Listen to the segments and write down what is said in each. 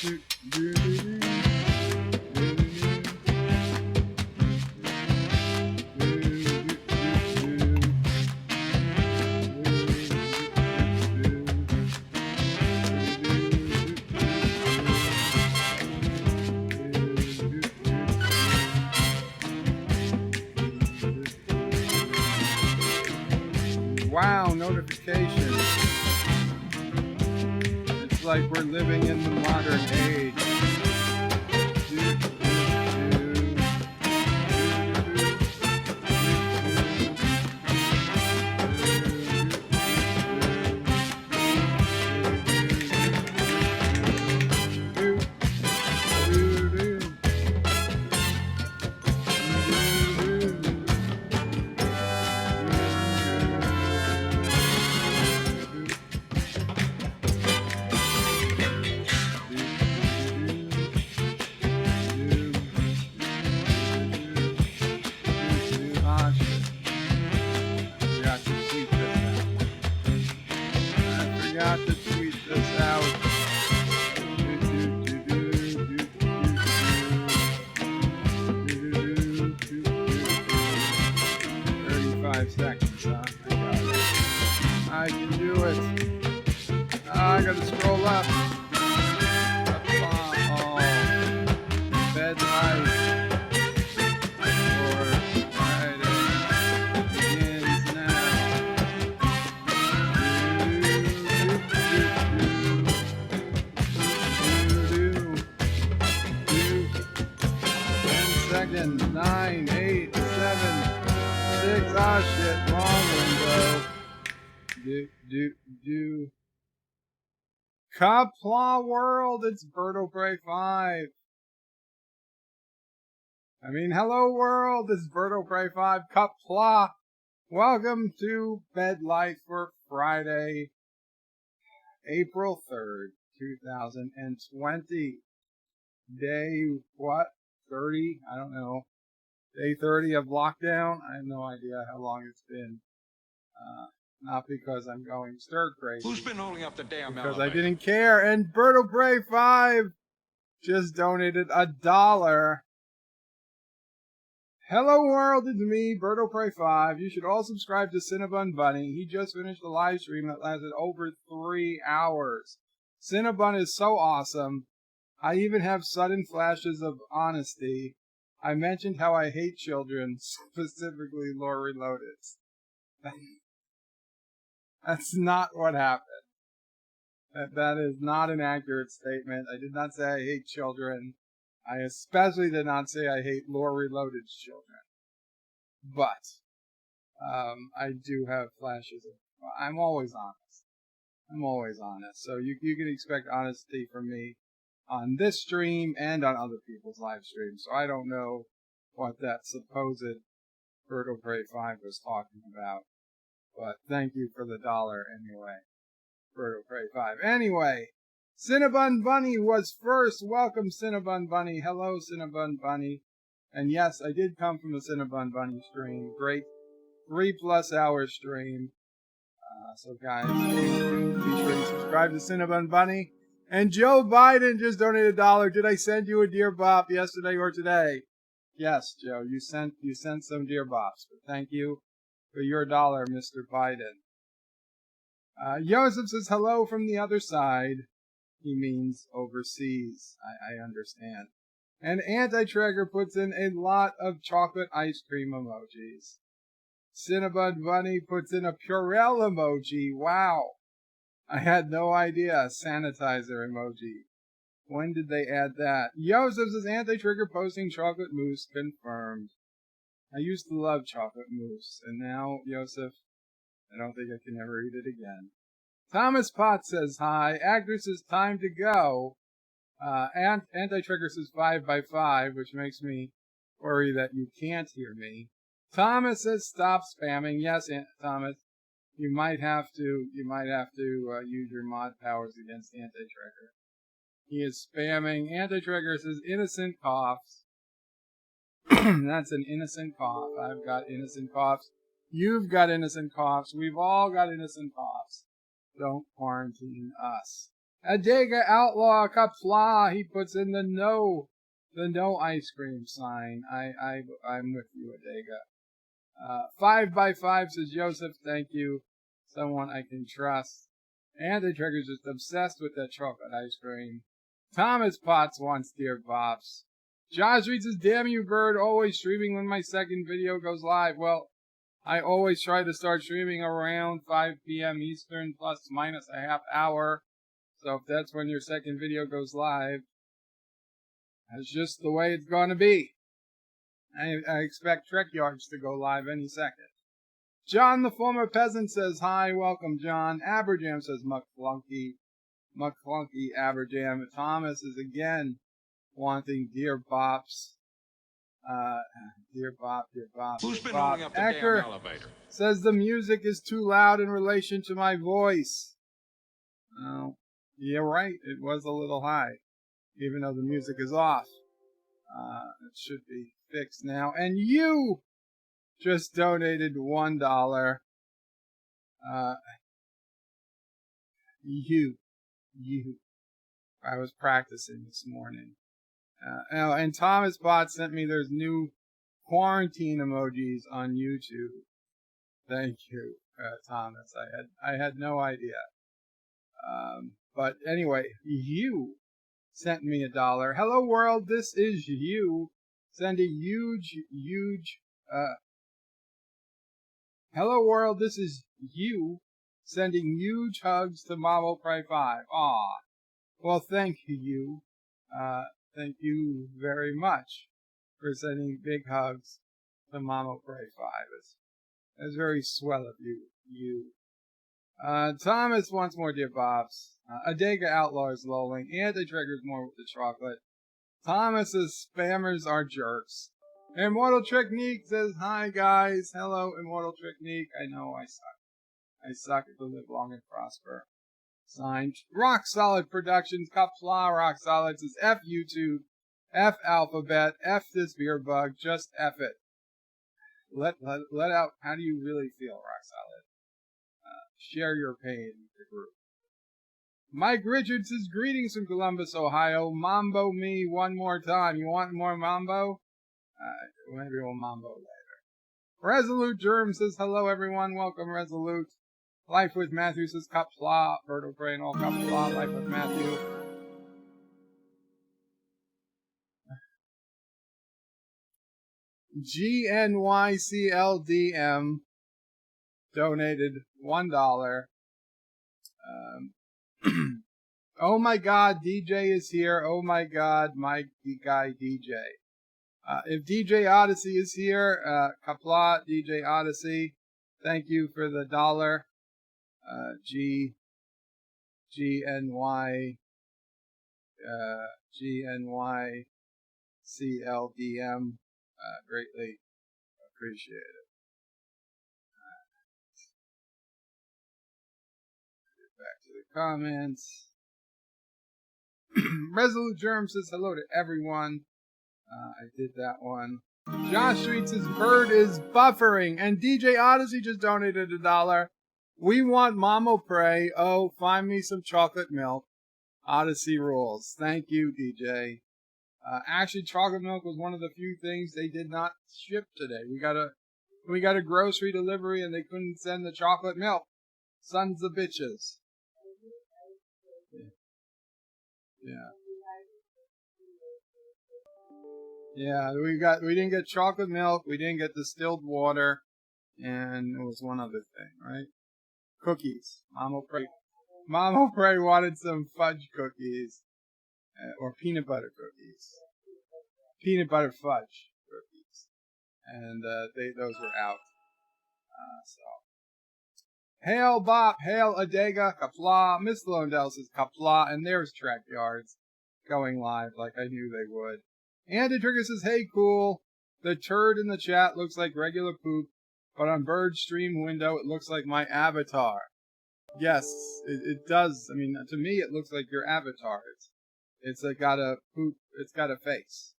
Wow, notifications. It's like we're living in the modern age. To tweet this out. 35 seconds, huh? I can do it. I gotta scroll up. Oh, BedLife for Friday begins now. 10 seconds. 9, 8, 7, 6. Ah, shit. Wrong window. Qapla world. It's Birdo 5. Hello world. It's Birdo 5. Qapla. Welcome to BedLife for Friday, April 3rd, 2020. Day, what? 30? I don't know. Day 30 of lockdown. I have no idea how long it's been. Not because I'm going stir crazy. Who's been holding up the damn because elevator? I didn't care. And Birdo 5 just donated $1. Hello world, it's me, Birdo 5. You should all subscribe to Cinnabon Bunny. He just finished a live stream that lasted over 3 hours. Cinnabon is so awesome. I even have sudden flashes of honesty. I mentioned how I hate children, specifically Lori Lotus. That's not what happened. That is not an accurate statement. I did not say I hate children. I especially did not say I hate Lori Lotus children. But I do have flashes of... I'm always honest. So you can expect honesty from me on this stream and on other people's live streams. So I don't know what that supposed Birdo 5 was talking about. But thank you for the $1 anyway. Birdo 5. Anyway, Cinnabon Bunny was first. Welcome, Cinnabon Bunny. Hello, Cinnabon Bunny. And yes, I did come from the Cinnabon Bunny stream. Great 3+ hour stream. So guys, be sure to subscribe to Cinnabon Bunny. And Joe Biden just donated $1. Did I send you a Dear Bop yesterday or today? Yes, Joe, you sent some Dear Bops. But thank you for your $1, Mr. Biden. Joseph says hello from the other side. He means overseas. I understand. And Anti-Trigger puts in a lot of chocolate ice cream emojis. Cinnabon Bunny puts in a Purell emoji. Wow. I had no idea. Sanitizer emoji. When did they add that? Joseph says Anti-Trigger posting chocolate mousse confirmed. I used to love chocolate mousse, and now, Joseph, I don't think I can ever eat it again. Thomas Potts says hi. Actress says time to go. Anti-Trigger says 5x5, which makes me worry that you can't hear me. Thomas says stop spamming. Yes, Thomas, you might have to use your mod powers against Anti-Trigger. He is spamming. Anti-Trigger says innocent coughs. That's an innocent cough. I've got innocent coughs. You've got innocent coughs. We've all got innocent coughs. Don't quarantine us. Adega Outlaw Qapla, he puts in the no ice cream sign. I'm with you, Adega. 5x5 says Joseph, thank you. Someone I can trust. And the Trigger's just obsessed with that chocolate ice cream. Thomas Potts wants Dear Bops. Josh reads his damn you bird, always streaming when my second video goes live. Well, I always try to start streaming around 5 p.m. Eastern plus minus a half hour. So if that's when your second video goes live, that's just the way it's going to be. I expect Trek Yards to go live any second. John the former peasant says hi, welcome John. Aberjam says McClunky Aberjam. Thomas is again wanting Dear Bops. Dear Bop. Who's been holding up the Ecker damn elevator? says the music is too loud in relation to my voice. Oh, yeah, right. It was a little high, even though the music is off. It should be fixed now. And you just donated $1. You. I was practicing this morning. And Thomas Bot sent me those new quarantine emojis on YouTube. Thank you, Thomas. I had no idea. But anyway, you sent me $1. Hello world, this is you. Send a huge, hello world, this is you. Sending huge hugs to Mamo Pray 5. Aw. Well, thank you. Thank you very much for sending big hugs to Mamo Pray 5. It's very swell of you. Thomas wants more Dear Bops. Adega Outlaw is lolling. Anti-Trigger's more with the chocolate. Thomas's spammers are jerks. Immortal Technique says, hi guys. Hello, Immortal Technique. I know I suck. I suck to live long and prosper. Signed, Rock Solid Productions, Qapla Rock Solid says, F YouTube, F Alphabet, F this beer bug, just F it. Let out, how do you really feel, Rock Solid? Share your pain with the group. Mike Richards says, greetings from Columbus, Ohio. Mambo me one more time. You want more Mambo? Maybe we'll Mambo later. Resolute Germ says, hello everyone. Welcome, Resolute. Life with Matthew says, Qapla. Berto Pray and all Qapla. Life with Matthew. GNYCLDM donated $1. Oh my god, DJ is here. Oh my god, my guy DJ. If DJ Odyssey is here, Qapla, DJ Odyssey, thank you for the $1. GNYCLDM, greatly appreciate it. Get back to the comments. Resolute Germ says hello to everyone. I did that one. Josh Street says bird is buffering, and DJ Odyssey just donated $1. We want Mamo Pray. Oh, find me some chocolate milk. Odyssey rules. Thank you, DJ. Actually, chocolate milk was one of the few things they did not ship today. We got a grocery delivery and they couldn't send the chocolate milk. Sons of bitches. Yeah, we didn't get chocolate milk, we didn't get distilled water, and it was one other thing, right? Cookies. Mamo Pray wanted some fudge cookies, or peanut butter cookies. Peanut butter fudge cookies. And those were out. Hail Bop, hail Adega, Qapla, Miss Londell says Qapla, and there's Track Yards going live like I knew they would. Andy Trigger says, hey cool, the turd in the chat looks like regular poop, but on Bird's stream window it looks like my avatar. Yes, it does. I mean, to me it looks like your avatar. It's got a poop, it's got a face.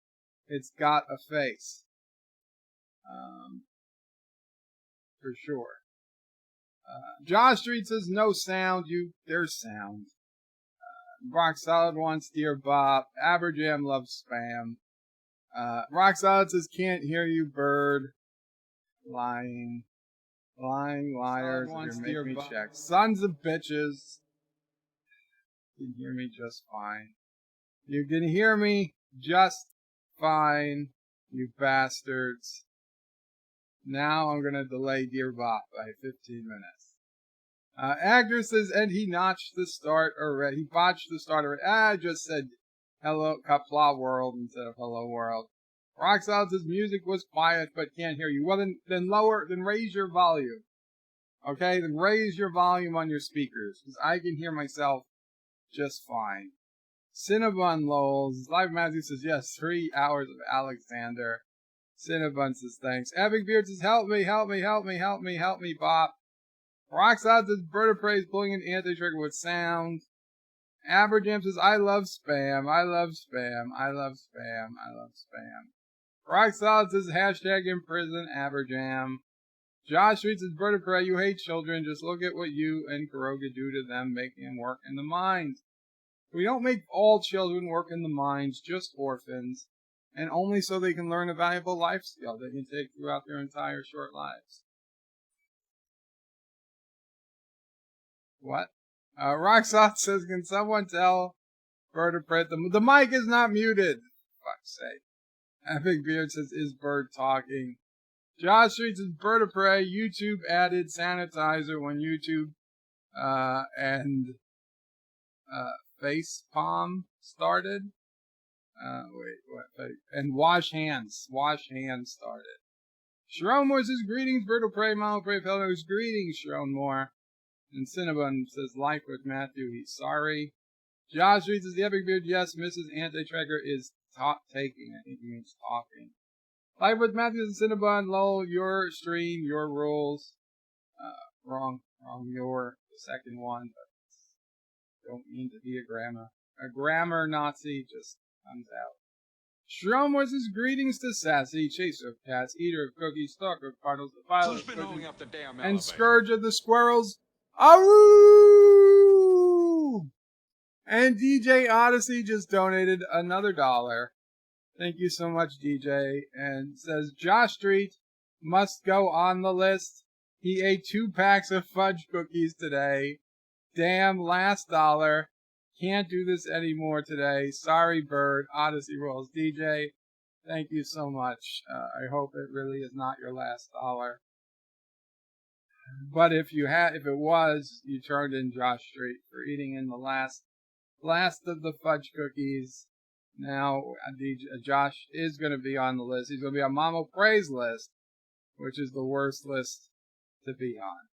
It's got a face. For sure. Josh Street says, no sound. There's sound. Rock Solid wants Dear Bop. Aberjam loves spam. Rock Solid says, can't hear you, bird. Lying liars. You're making me check. Sons of bitches. You can hear me just fine. You can hear me just fine, you bastards. Now I'm gonna delay Dear Bop by 15 minutes. Actor says, and he notched the start already. He botched the start already. I just said hello, Qapla world instead of hello world. Rock Solid says music was quiet but can't hear you. Well, then raise your volume. Okay, then raise your volume on your speakers because I can hear myself just fine. Cinnabon lolls. Live Matthew says yes. 3 hours of Alexander. Cinnabon says thanks. Epic Beard says help me, Bop. Rock Solid says Bird of Prey is pulling an anti-trigger with sound. Aberjam says I love spam. Rock Solid says hashtag imprison Aberjam. Josh Street says Bird of Prey, you hate children. Just look at what you and Caroga do to them, making them work in the mines. We don't make all children work in the mines, just orphans, and only so they can learn a valuable life skill they can take throughout their entire short lives. What? Rock Solid says, can someone tell Bird of Prey the mic is not muted? Fuck's sake. Epic Beard says, is Bird talking? Josh Street says, Bird of Prey, YouTube added sanitizer when YouTube and face palm started. And wash hands started. Sharon Moore says, greetings, Bird of Prey, Mama Prey, fellows. Greetings, Sharon Moore. And Cinnabon says, life with Matthew, he's sorry. Josh Street says, the Epic Beard, yes, Mrs. Anti-Tracker is taking. I think he means talking. Live with Matthew and Cinnabon, lol, your stream, your rules. Wrong, your, the second one, but don't mean to be a grammar Nazi, just comes out. Shromor says, greetings to Sassy, chaser of cats, eater of cookies, stalker of cardinals, defiler of cookies, and scourge of the squirrels. Aroo! And DJ Odyssey just donated another $1. Thank you so much, DJ. And says, Josh Street must go on the list. He ate 2 packs of fudge cookies today. Damn, last $1. Can't do this anymore today. Sorry, Bird. Odyssey rolls. DJ, thank you so much. I hope it really is not your last $1. But if it was, you turned in Josh Street for eating in the last of the fudge cookies. Now, Josh is going to be on the list. He's going to be on Mama Prey's list, which is the worst list to be on.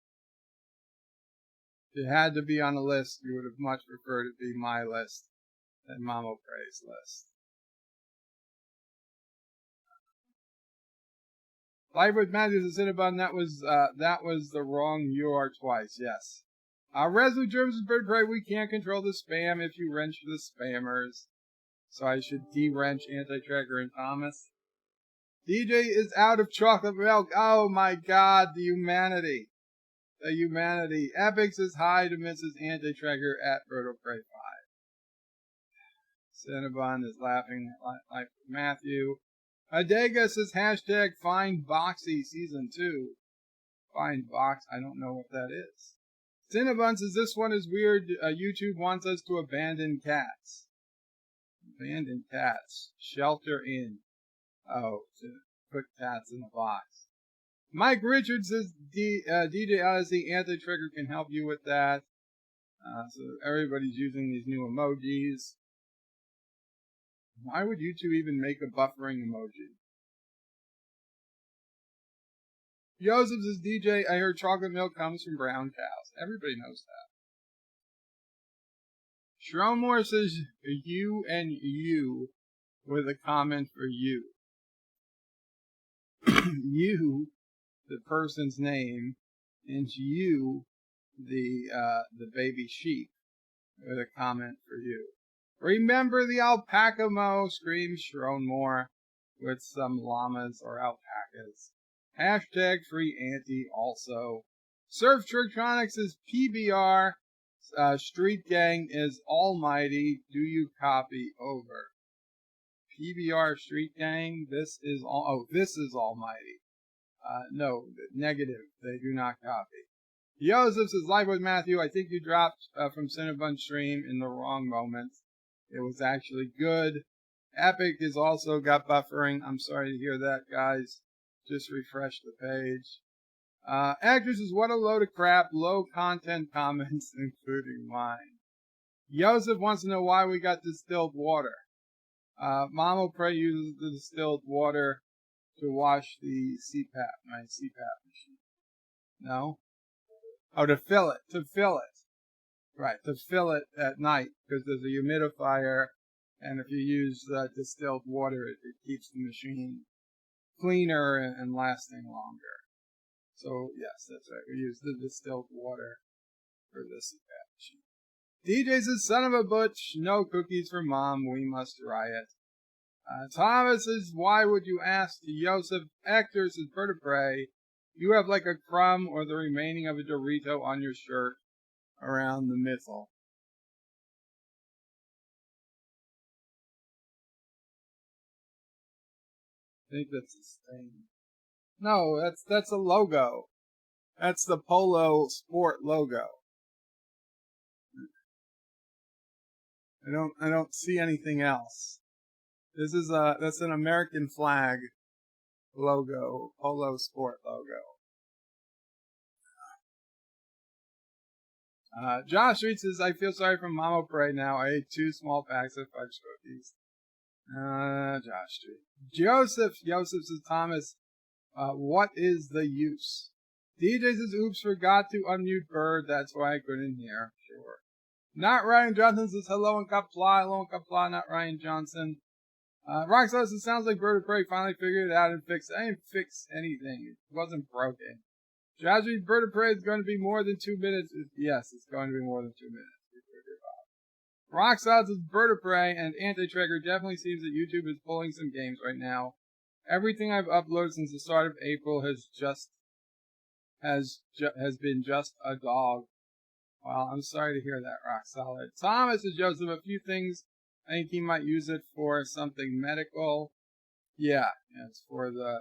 If you had to be on a list, you would have much preferred it be my list than Mama Prey's list. Life with Matthews and Cinnabon, that was the wrong UR twice, yes. Resolute Germs and Bird Prey, we can't control the spam if you wrench the spammers. So I should de-wrench Anti-Tracker and Thomas. DJ is out of chocolate milk. Oh my god, the humanity. The humanity. Epic says hi to Mrs. Anti-Tracker at Bird Prey 5. Cinnabon is laughing like Matthew. Adega says hashtag find Boxy season 2. Find Box, I don't know what that is. Cinnabon says this one is weird. YouTube wants us to abandon cats. Abandon cats. Shelter in. Oh, to put cats in a box. Mike Richards says DJ Odyssey Anti-Trigger can help you with that. So everybody's using these new emojis. Why would YouTube even make a buffering emoji? Joseph says, DJ, I heard chocolate milk comes from brown cows. Everybody knows that. Shromore says, you and you, with a comment for you. You, the person's name, and you, the baby sheep, with a comment for you. Remember the alpaca mo, screams Shronmore, with some llamas or alpacas. Hashtag free anti also. Surf Trictronics is PBR. Street Gang is almighty. Do you copy? Over. PBR Street Gang. This is almighty. No, negative. They do not copy. Joseph says, live with Matthew. I think you dropped from Cinnabon stream in the wrong moment. It was actually good. Epic is also got buffering. I'm sorry to hear that, guys. Just refresh the page. Actors is what a load of crap. Low content comments, including mine. Joseph wants to know why we got distilled water. Mama Pray uses the distilled water to wash the my CPAP machine. No? Oh, to fill it. Right, to fill it at night, because there's a humidifier, and if you use distilled water, it keeps the machine cleaner and lasting longer. So, yes, that's right. We use the distilled water for the CPAP machine. DJ says, son of a butch, no cookies for mom, we must riot. Thomas says, why would you ask Joseph? Hector says, bird of prey, you have like a crumb or the remaining of a Dorito on your shirt around the middle. I think that's a stain. No, that's a logo. That's the Polo Sport logo. I don't see anything else. That's an American flag logo, Polo Sport logo. Josh Reed says, I feel sorry for Mama Pray now. I ate 2 small packs of fudge cookies. Josh Reed. Joseph says, Thomas, what is the use? DJ says, oops, forgot to unmute Bird. That's why I couldn't hear. Sure. Not Ryan Johnson says, hello and Qapla, not Ryan Johnson. Roxanne says, sounds like Bird of Prey finally figured it out and fixed it. I didn't fix anything. It wasn't broken. Jazzy, Bird of Prey is going to be more than 2 minutes. Yes, it's going to be more than 2 minutes. Roxanne says, Bird of Prey and Anti-Tracker definitely seems that YouTube is pulling some games right now. Everything I've uploaded since the start of April has been just a dog. Well, I'm sorry to hear that, Rock Solid. Thomas says, Joseph, a few things. I think he might use it for something medical. Yeah, it's for the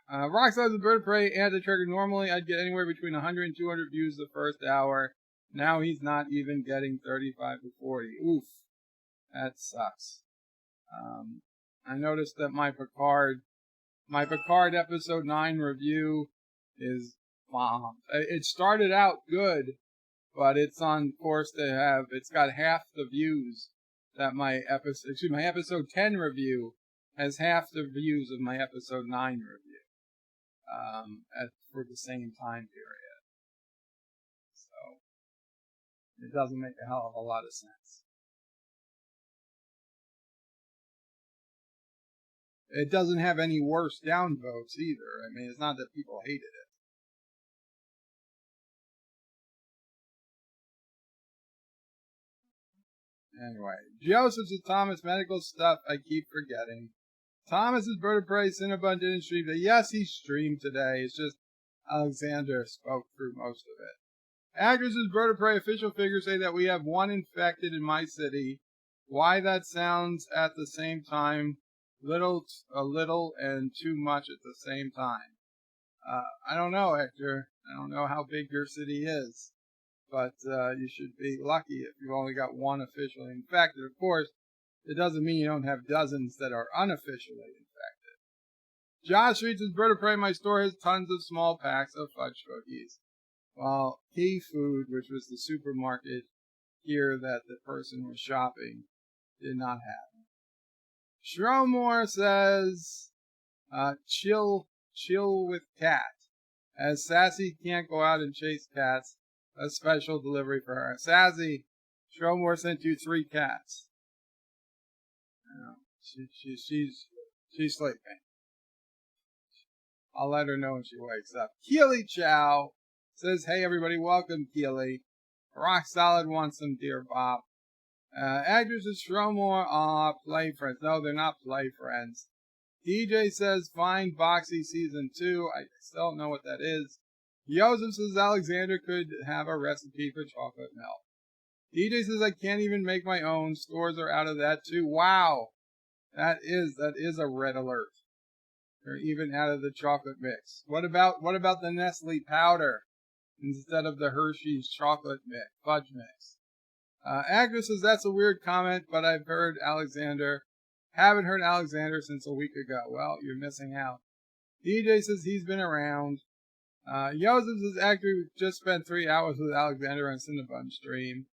CPAP. Rock Solid says, Bird of Prey, Anti-Trigger. Normally, I'd get anywhere between 100 and 200 views the first hour. Now he's not even getting 35 to 40. Oof, that sucks. I noticed that my Picard episode 9 review is bombed. It started out good, but it's on course to have, it's got half the views that my episode 10 review has half the views of my episode 9 review, for the same time period. So, it doesn't make a hell of a lot of sense. It doesn't have any worse downvotes either. I mean, it's not that people hated it. Anyway, Joseph says, Thomas, medical stuff I keep forgetting. Thomas's Bird of Prey, Cinnabon didn't stream today. Yes, he streamed today. It's just Alexander spoke through most of it. Actresses Bird of Prey official figures say that we have 1 infected in my city. Why that sounds at the same time a little and too much at the same time. I don't know, Hector. I don't know how big your city is, but you should be lucky if you've only got 1 officially infected. Of course, it doesn't mean you don't have dozens that are unofficially infected. Josh reads his Bird of Prey. My store has tons of small packs of fudge cookies. While Key Food, which was the supermarket here that the person was shopping, did not have them. Shromore says, chill with cat. As Sassy can't go out and chase cats, a special delivery for her. Sassy, Shromore sent you 3 cats. She's sleeping. I'll let her know when she wakes up. Keely Chow says, hey everybody, welcome Keely. Rock Solid wants some Dear Bop. Actresses Shromore, play friends. No, they're not play friends. DJ says, find Boxy Season 2. I still don't know what that is. Joseph says Alexander could have a recipe for chocolate milk. DJ says I can't even make my own. Stores are out of that too. Wow. That is a red alert. They're even out of the chocolate mix. What about the Nestle powder instead of the Hershey's chocolate mix, fudge mix? Agnes says that's a weird comment, but I've heard Alexander. Haven't heard Alexander since a week ago. Well, you're missing out. DJ says he's been around. Joseph says actually we just spent 3 hours with Alexander on Cinnabon stream.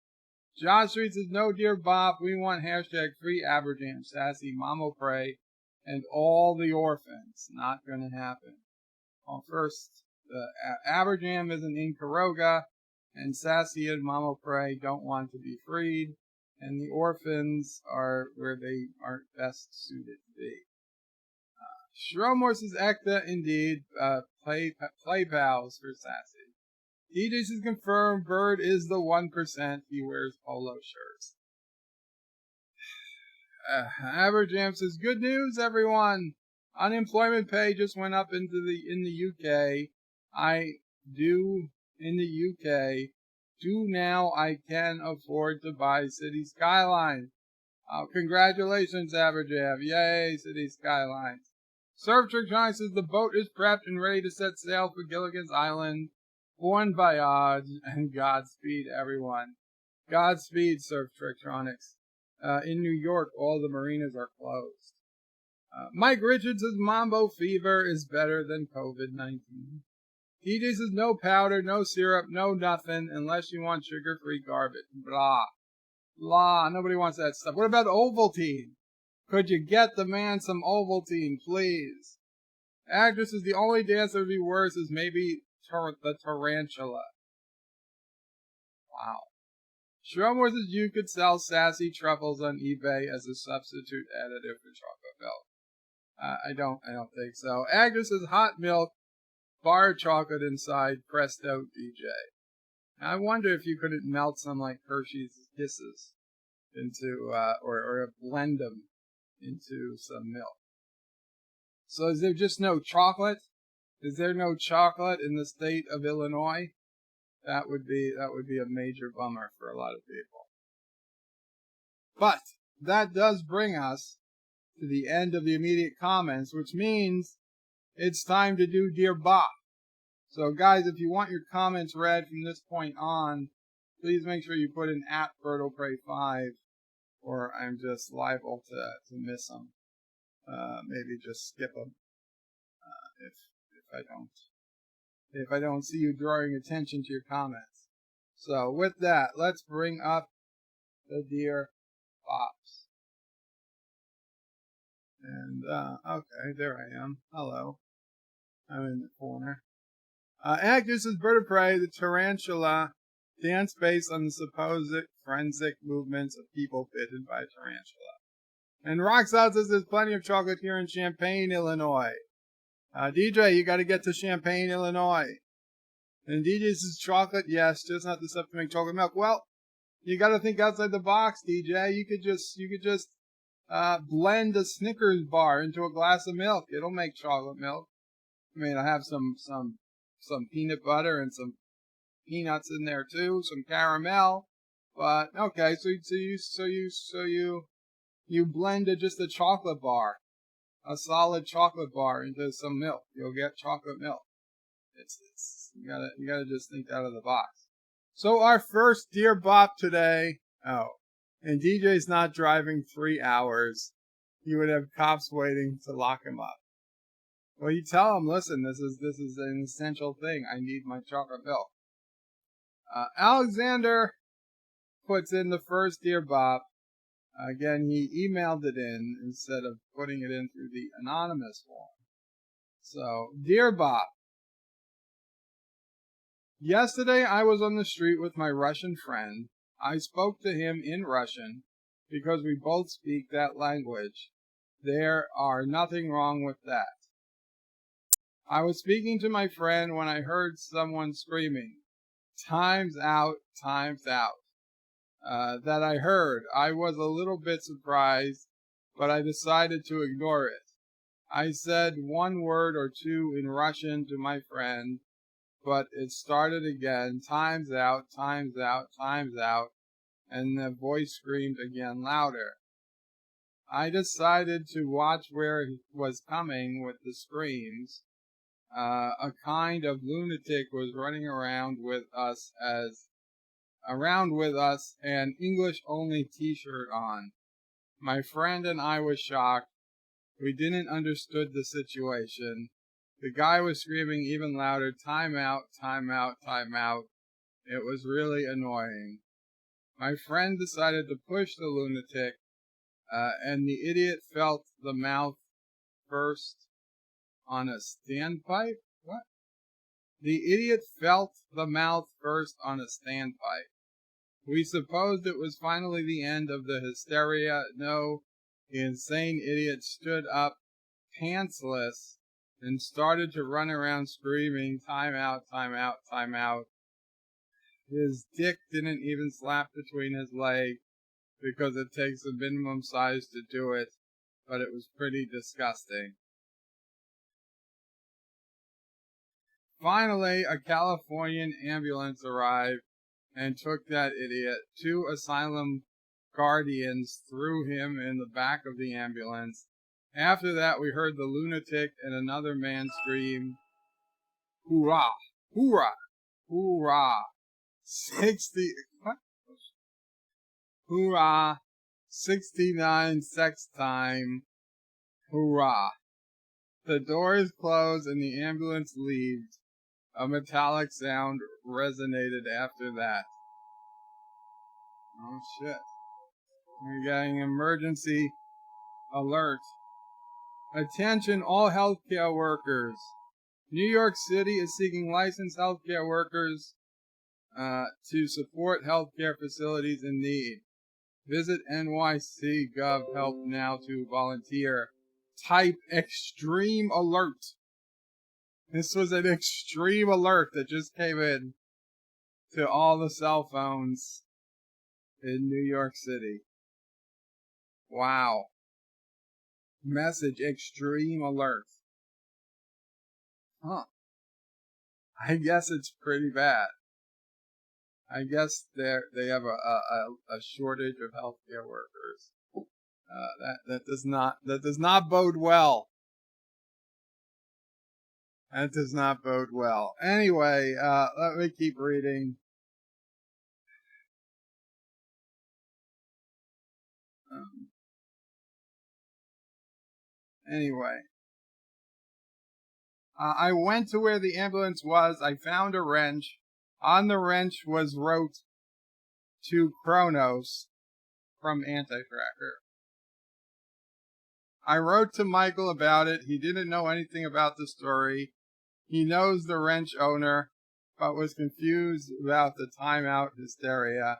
Josh Street says no, dear Bob, we want hashtag free Aberjam, Sassy, Mamo Pray, and all the orphans. Not gonna happen. Well, first, the Aberjam isn't in Caroga, and Sassy and Mamo Pray don't want to be freed, and the orphans are where they aren't best suited to be. Shromor says Ekta, indeed, play pals for Sassy. DJ says confirmed, Bird is the 1%, he wears polo shirts. Aberjam says, good news, everyone. Unemployment pay just went up in the UK. Now I can afford to buy City Skyline. Congratulations, Aberjam. Yay, City Skylines. Surf Trick Johnny says the boat is prepped and ready to set sail for Gilligan's Island. Bon voyage and Godspeed, everyone. Godspeed, Surf Trictronics. In New York, all the marinas are closed. Mike Richards says Mambo fever is better than COVID-19. DJ says no powder, no syrup, no nothing, unless you want sugar-free garbage. Blah. Blah. Nobody wants that stuff. What about Ovaltine? Could you get the man some Ovaltine, please? Actress says the only dance that would be worse is maybe the tarantula. Wow. Shromor says you could sell Sassy truffles on eBay as a substitute additive for chocolate milk. I don't think so. Agnes says hot milk, bar chocolate inside, presto DJ. I wonder if you couldn't melt some like Hershey's Kisses into, or blend them into some milk. So is there just no chocolate? Is there no chocolate in the state of Illinois? That would be a major bummer for a lot of people. But that does bring us to the end of the immediate comments, which means it's time to do Dear Bop. So guys, if you want your comments read from this point on, please make sure you put in @BirdoPray5, or I'm just liable to miss them. Maybe just skip them if I don't see you drawing attention to your comments. So with that, let's bring up the Dear Bops. And okay, there I am. Hello. I'm in the corner. Agnes is Bird of Prey, the tarantula, dance based on the supposed forensic movements of people bitten by a tarantula. And Roxal says there's plenty of chocolate here in Champaign, Illinois. DJ, you gotta get to Champaign, Illinois. And DJ says chocolate, yes, just not the stuff to make chocolate milk. Well, you gotta think outside the box, DJ. You could just blend a Snickers bar into a glass of milk. It'll make chocolate milk. I mean, I have some peanut butter and some peanuts in there too, some caramel. But okay, so you blended just a chocolate bar, a solid chocolate bar into some milk. You'll get chocolate milk. You gotta just think out of the box. So our first Dear Bop today. Oh, and DJ's not driving 3 hours. He would have cops waiting to lock him up. Well, you tell him, listen, this is an essential thing. I need my chocolate milk. Alexander puts in the first Dear Bop. Again, he emailed it in instead of putting it in through the anonymous form. So, Dear Bop. Yesterday I was on the street with my Russian friend. I spoke to him in Russian because we both speak that language. There are nothing wrong with that. I was speaking to my friend when I heard someone screaming, "Time's out, time's out." That I heard. I was a little bit surprised, but I decided to ignore it. I said one word or two in Russian to my friend, but it started again, time's out, time's out, time's out, and the voice screamed again louder. I decided to watch where he was coming with the screams. A kind of lunatic was running around with us an English-only t-shirt on. My friend and I was shocked. We didn't understood the situation. The guy was screaming even louder, time out, time out, time out. It was really annoying. My friend decided to push the lunatic, and the idiot felt the mouth first on a standpipe? What? The idiot felt the mouth first on a standpipe. We supposed it was finally the end of the hysteria. No, the insane idiot stood up, pantsless, and started to run around screaming, time out, time out, time out. His dick didn't even slap between his legs because it takes a minimum size to do it, but it was pretty disgusting. Finally, a Californian ambulance arrived and took that idiot. 2 asylum guardians threw him in the back of the ambulance. After that, we heard the lunatic and another man scream, "Hoorah! Hoorah! Hoorah! 60... What? Hoorah! 69 sex time! Hoorah!" The doors closed and the ambulance leaves. A metallic sound resonated after that. Oh shit. We're getting emergency alert. Attention all healthcare workers. New York City is seeking licensed healthcare workers to support healthcare facilities in need. Visit NYC.gov help now to volunteer. Type extreme alert. This was an extreme alert that just came in to all the cell phones in New York City. Wow. Message extreme alert. Huh. I guess it's pretty bad. I guess they have a shortage of healthcare workers. That does not bode well. That does not bode well. Anyway, let me keep reading. Anyway. I went to where the ambulance was. I found a wrench. On the wrench was wrote to Kronos from Anti-Tracker. I wrote to Michael about it. He didn't know anything about the story. He knows the wrench owner, but was confused about the timeout hysteria.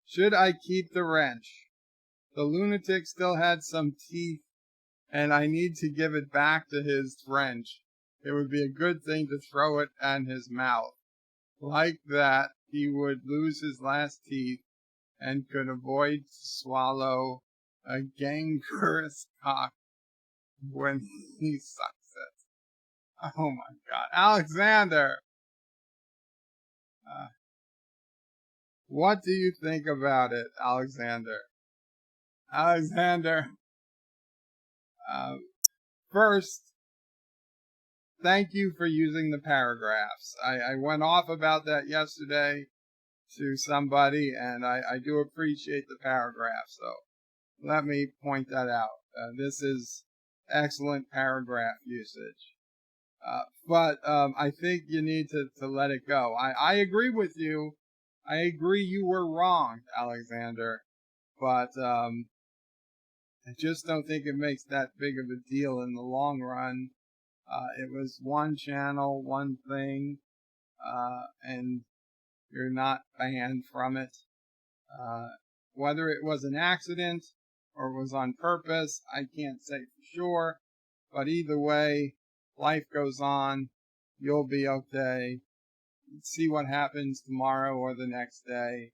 Should I keep the wrench? The lunatic still had some teeth, and I need to give it back to his wrench. It would be a good thing to throw it in his mouth. Like that, he would lose his last teeth and could avoid to swallow a gangrenous cock when he sucks it. Oh my God. Alexander! What do you think about it, Alexander? Alexander, first, thank you for using the paragraphs. I went off about that yesterday to somebody, and I do appreciate the paragraphs, so let me point that out. This is excellent paragraph usage. But I think you need to let it go. I agree with you. I agree you were wrong, Alexander, but I just don't think it makes that big of a deal in the long run. It was one channel, one thing, and you're not banned from it. Whether it was an accident or it was on purpose, I can't say for sure, but either way, life goes on. You'll be okay. See what happens tomorrow or the next day.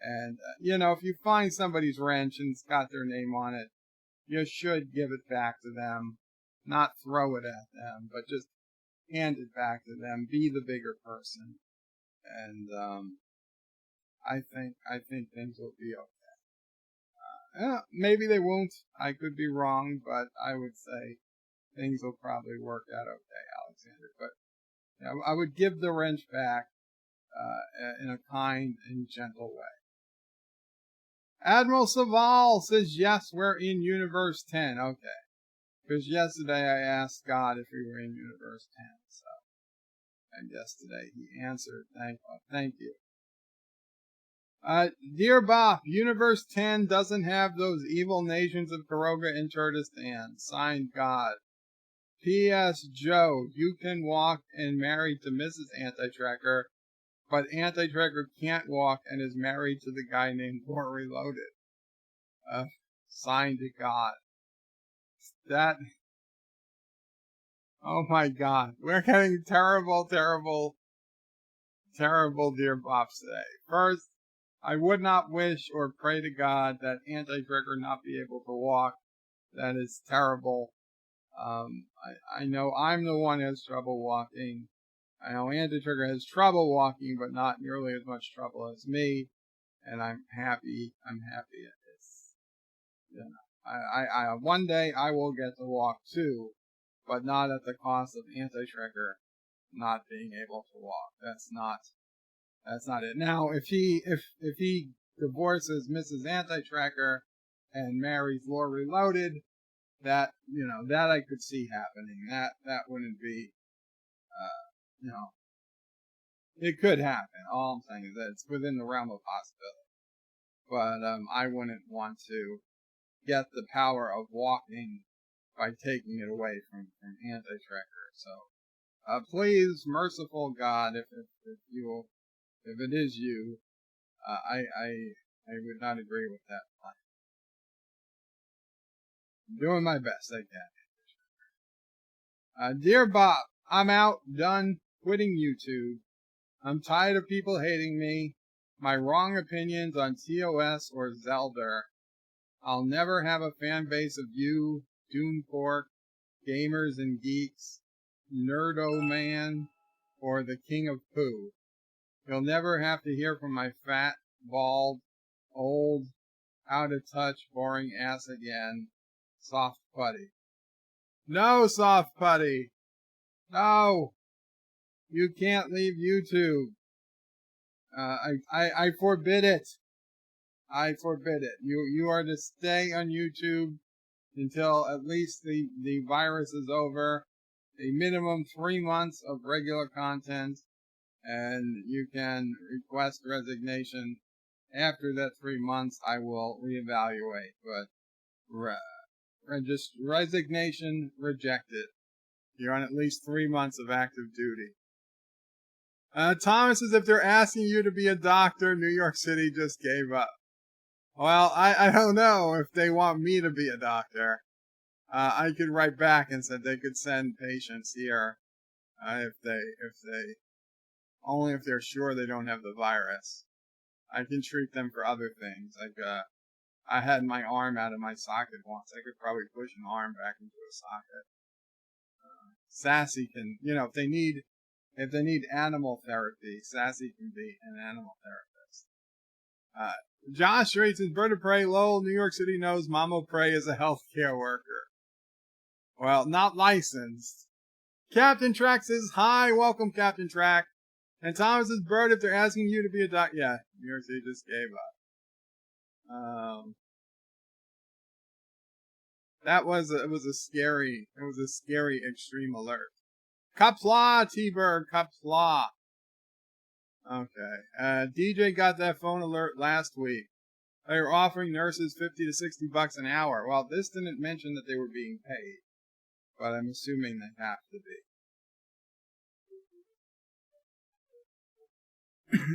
And, if you find somebody's wrench and it's got their name on it, you should give it back to them. Not throw it at them, but just hand it back to them, be the bigger person, and I think things will be okay. Maybe they won't. I could be wrong, but I would say things will probably work out okay, Alexander. But I would give the wrench back in a kind and gentle way. Admiral Saval says, yes, we're in Universe 10. Okay. Because yesterday I asked God if we were in Universe 10. And yesterday he answered. Thank you. Dear Bop, Universe 10 doesn't have those evil nations of Caroga and Turtistan. Signed, God. P.S. Joe, you can walk and married to Mrs. Anti-Tracker, but Anti-Tracker can't walk and is married to the guy named More Reloaded. Signed to God. Oh my God. We're getting terrible Dear Bops today. First, I would not wish or pray to God that Anti-Tracker not be able to walk. That is terrible. I know I'm the one who has trouble walking. I know Anti-Tracker has trouble walking, but not nearly as much trouble as me. And I'm happy at this. You know, one day I will get to walk too, but not at the cost of Anti-Tracker not being able to walk. That's not it. Now, if he divorces Mrs. Anti-Tracker and marries Lore Reloaded, that I could see happening. That wouldn't be, it could happen. All I'm saying is that it's within the realm of possibility. But I wouldn't want to get the power of walking by taking it away from Anti-Tracker. So, please, merciful God, if it is you, I would not agree with that plan. I'm doing my best I can. Dear Bob, I'm out, done, quitting YouTube. I'm tired of people hating me, my wrong opinions on TOS or Zelda. I'll never have a fan base of you, Doomfork, Gamers and Geeks, Nerdo Man, or the King of Pooh. You'll never have to hear from my fat, bald, old, out of touch, boring ass again, Soft Putty. No, Soft Putty! No! You can't leave YouTube. I forbid it. I forbid it. You are to stay on YouTube until at least the virus is over. A minimum 3 months of regular content, and you can request resignation. After that 3 months, I will reevaluate, but resignation rejected. You're on at least 3 months of active duty. Thomas says, if they're asking you to be a doctor, New York City just gave up. Well, I don't know if they want me to be a doctor. I could write back and said they could send patients here, if they're sure they don't have the virus. I can treat them for other things. Like, I had my arm out of my socket once. I could probably push an arm back into a socket. Sassy can, if they need animal therapy, Sassy can be an animal therapist. Josh rates his Bird of Prey. Lowell, New York City knows Mama Prey is a healthcare worker. Well, not licensed. Captain Track says, hi, welcome, Captain Track. And Thomas says, Bird, if they're asking you to be a doc, yeah, New York City just gave up. It was a scary extreme alert. Qapla, T-Bird, Qapla. Okay. DJ got that phone alert last week. They were offering nurses $50 to $60 an hour. Well, this didn't mention that they were being paid, but I'm assuming they have to be.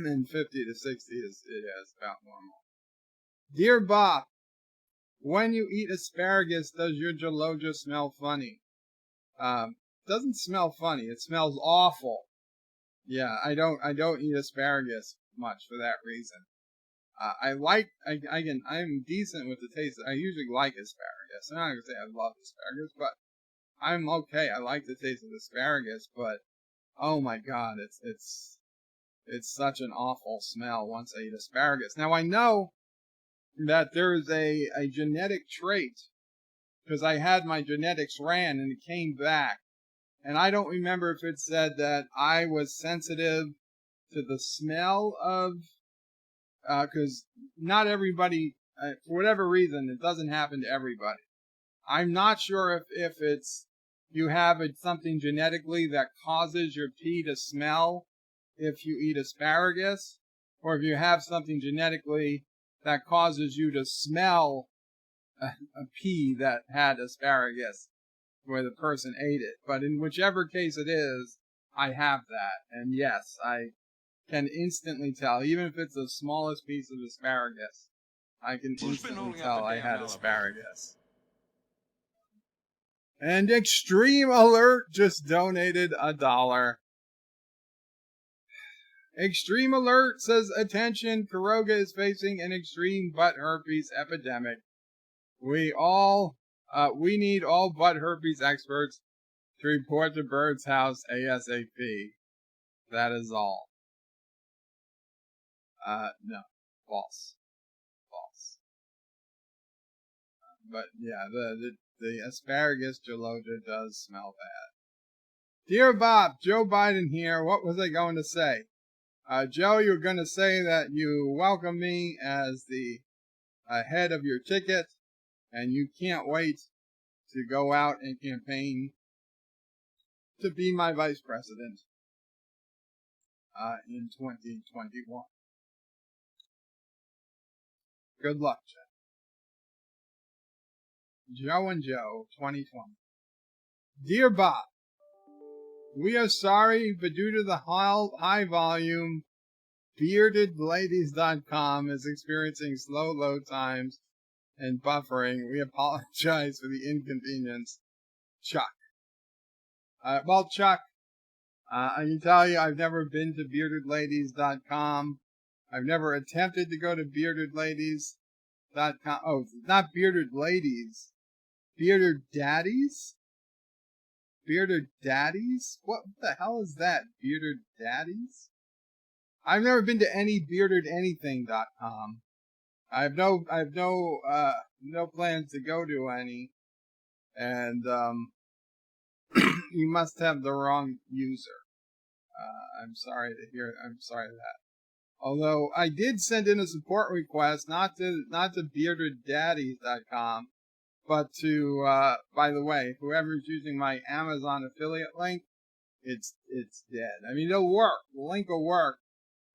And 50 to 60 is about normal. Dear Bob, when you eat asparagus, does your gelogia smell funny? Doesn't smell funny. It smells awful. Yeah, I don't eat asparagus much for that reason. I'm decent with the taste. I usually like asparagus. I'm not gonna say I love asparagus, but I'm okay. I like the taste of asparagus, but oh my god, it's such an awful smell once I eat asparagus. Now I know that there is a genetic trait, because I had my genetics ran and it came back. And I don't remember if it said that I was sensitive to the smell of, because not everybody, for whatever reason, it doesn't happen to everybody. I'm not sure if it's, you have something genetically that causes your pee to smell if you eat asparagus, or if you have something genetically that causes you to smell a pea that had asparagus where the person ate it. But in whichever case it is, I have that. And yes, I can instantly tell, even if it's the smallest piece of asparagus, I can instantly tell I had asparagus. And Extreme Alert just donated $1. Extreme Alert says, attention, Caroga is facing an extreme butt herpes epidemic. We need all butt herpes experts to report to Bird's house ASAP. That is all. No. False. But yeah, the asparagus geloda does smell bad. Dear Bob, Joe Biden here. What was I going to say? Joe, you're going to say that you welcome me as the head of your ticket, and you can't wait to go out and campaign to be my vice president in 2021. Good luck, Joe. Joe and Joe, 2020. Dear Bob, we are sorry, but due to the high volume, beardedladies.com is experiencing slow load times and buffering. We apologize for the inconvenience. Chuck. Well, Chuck, I can tell you I've never been to beardedladies.com. I've never attempted to go to beardedladies.com. Oh, not Bearded Ladies. Bearded Daddies? Bearded Daddies? What the hell is that? Bearded Daddies? I've never been to any beardedanything.com. I have no plans to go to any. And, you must have the wrong user. I'm sorry to that. Although I did send in a support request, not to beardeddaddies.com, but to, by the way, whoever's using my Amazon affiliate link, it's dead. I mean, it'll work. The link will work,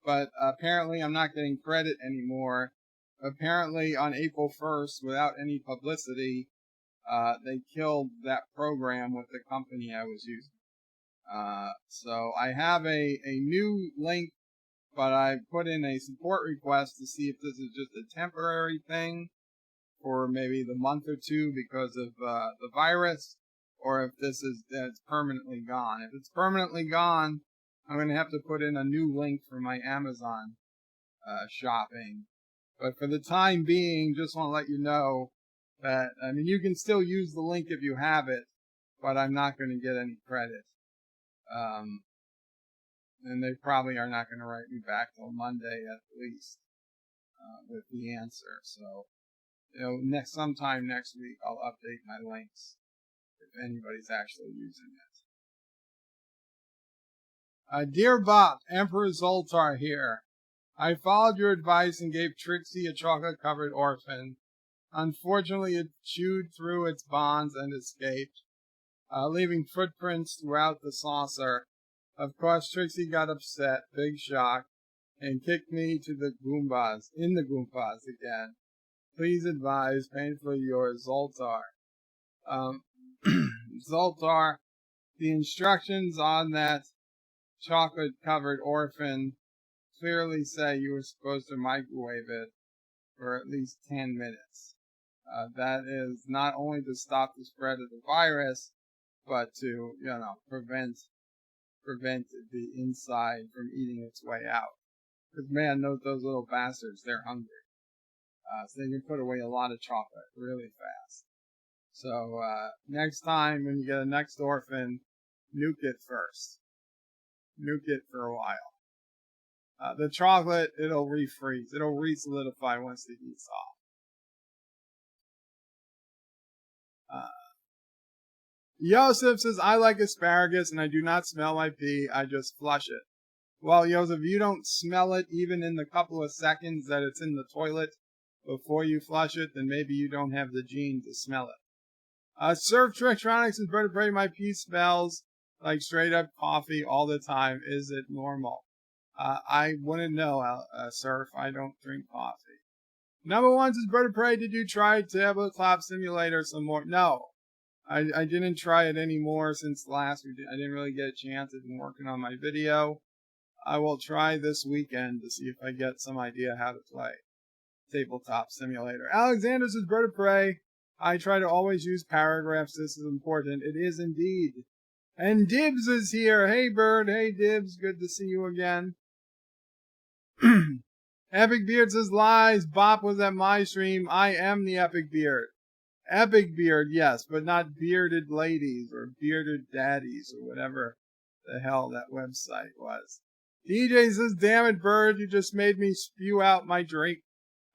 but apparently I'm not getting credit anymore. Apparently on April 1st, without any publicity, they killed that program with the company I was using. So I have a new link, but I put in a support request to see if this is just a temporary thing for maybe the month or two because of the virus, or if it's permanently gone. If it's permanently gone, I'm going to have to put in a new link for my Amazon shopping. But for the time being, just want to let you know that, I mean, you can still use the link if you have it, but I'm not going to get any credit. And they probably are not going to write me back till Monday at least with the answer. So, sometime next week I'll update my links if anybody's actually using it. Dear Bob, Emperor Zoltar here. I followed your advice and gave Trixie a chocolate-covered orphan. Unfortunately, it chewed through its bonds and escaped, leaving footprints throughout the saucer. Of course, Trixie got upset, big shock, and kicked me to the Goombas again. Please advise, painfully yours, Zoltar. Zoltar, the instructions on that chocolate-covered orphan clearly say you were supposed to microwave it for at least 10 minutes. That is not only to stop the spread of the virus, but to, prevent the inside from eating its way out. Because man, those little bastards, they're hungry. So they can put away a lot of chocolate really fast. So next time when you get a next orphan, nuke it first. Nuke it for a while. The chocolate, it'll refreeze. It'll re-solidify once the heat's off. Yosef says, I like asparagus and I do not smell my pee. I just flush it. Well, Yosef, you don't smell it even in the couple of seconds that it's in the toilet before you flush it, then maybe you don't have the gene to smell it. Surf Trictronics says, Bird of Prey, my pee smells like straight up coffee all the time. Is it normal? I wouldn't know, Surf. I don't drink coffee. Number 1 says, Bird of Prey, did you try Tablet Clap Simulator some more? No. I didn't try it anymore since last week. I didn't really get a chance. I've been working on my video. I will try this weekend to see if I get some idea how to play Tabletop Simulator. Alexander says, Bird of Prey, I try to always use paragraphs. This is important. It is indeed. And Dibs is here. Hey, Bird. Hey, Dibs. Good to see you again. Epic Beard says, lies. Bop was at my stream. I am the Epic Beard. Epic Beard, yes, but not bearded ladies or bearded daddies or whatever the hell that website was. DJ says, damn it, Bird, you just made me spew out my drink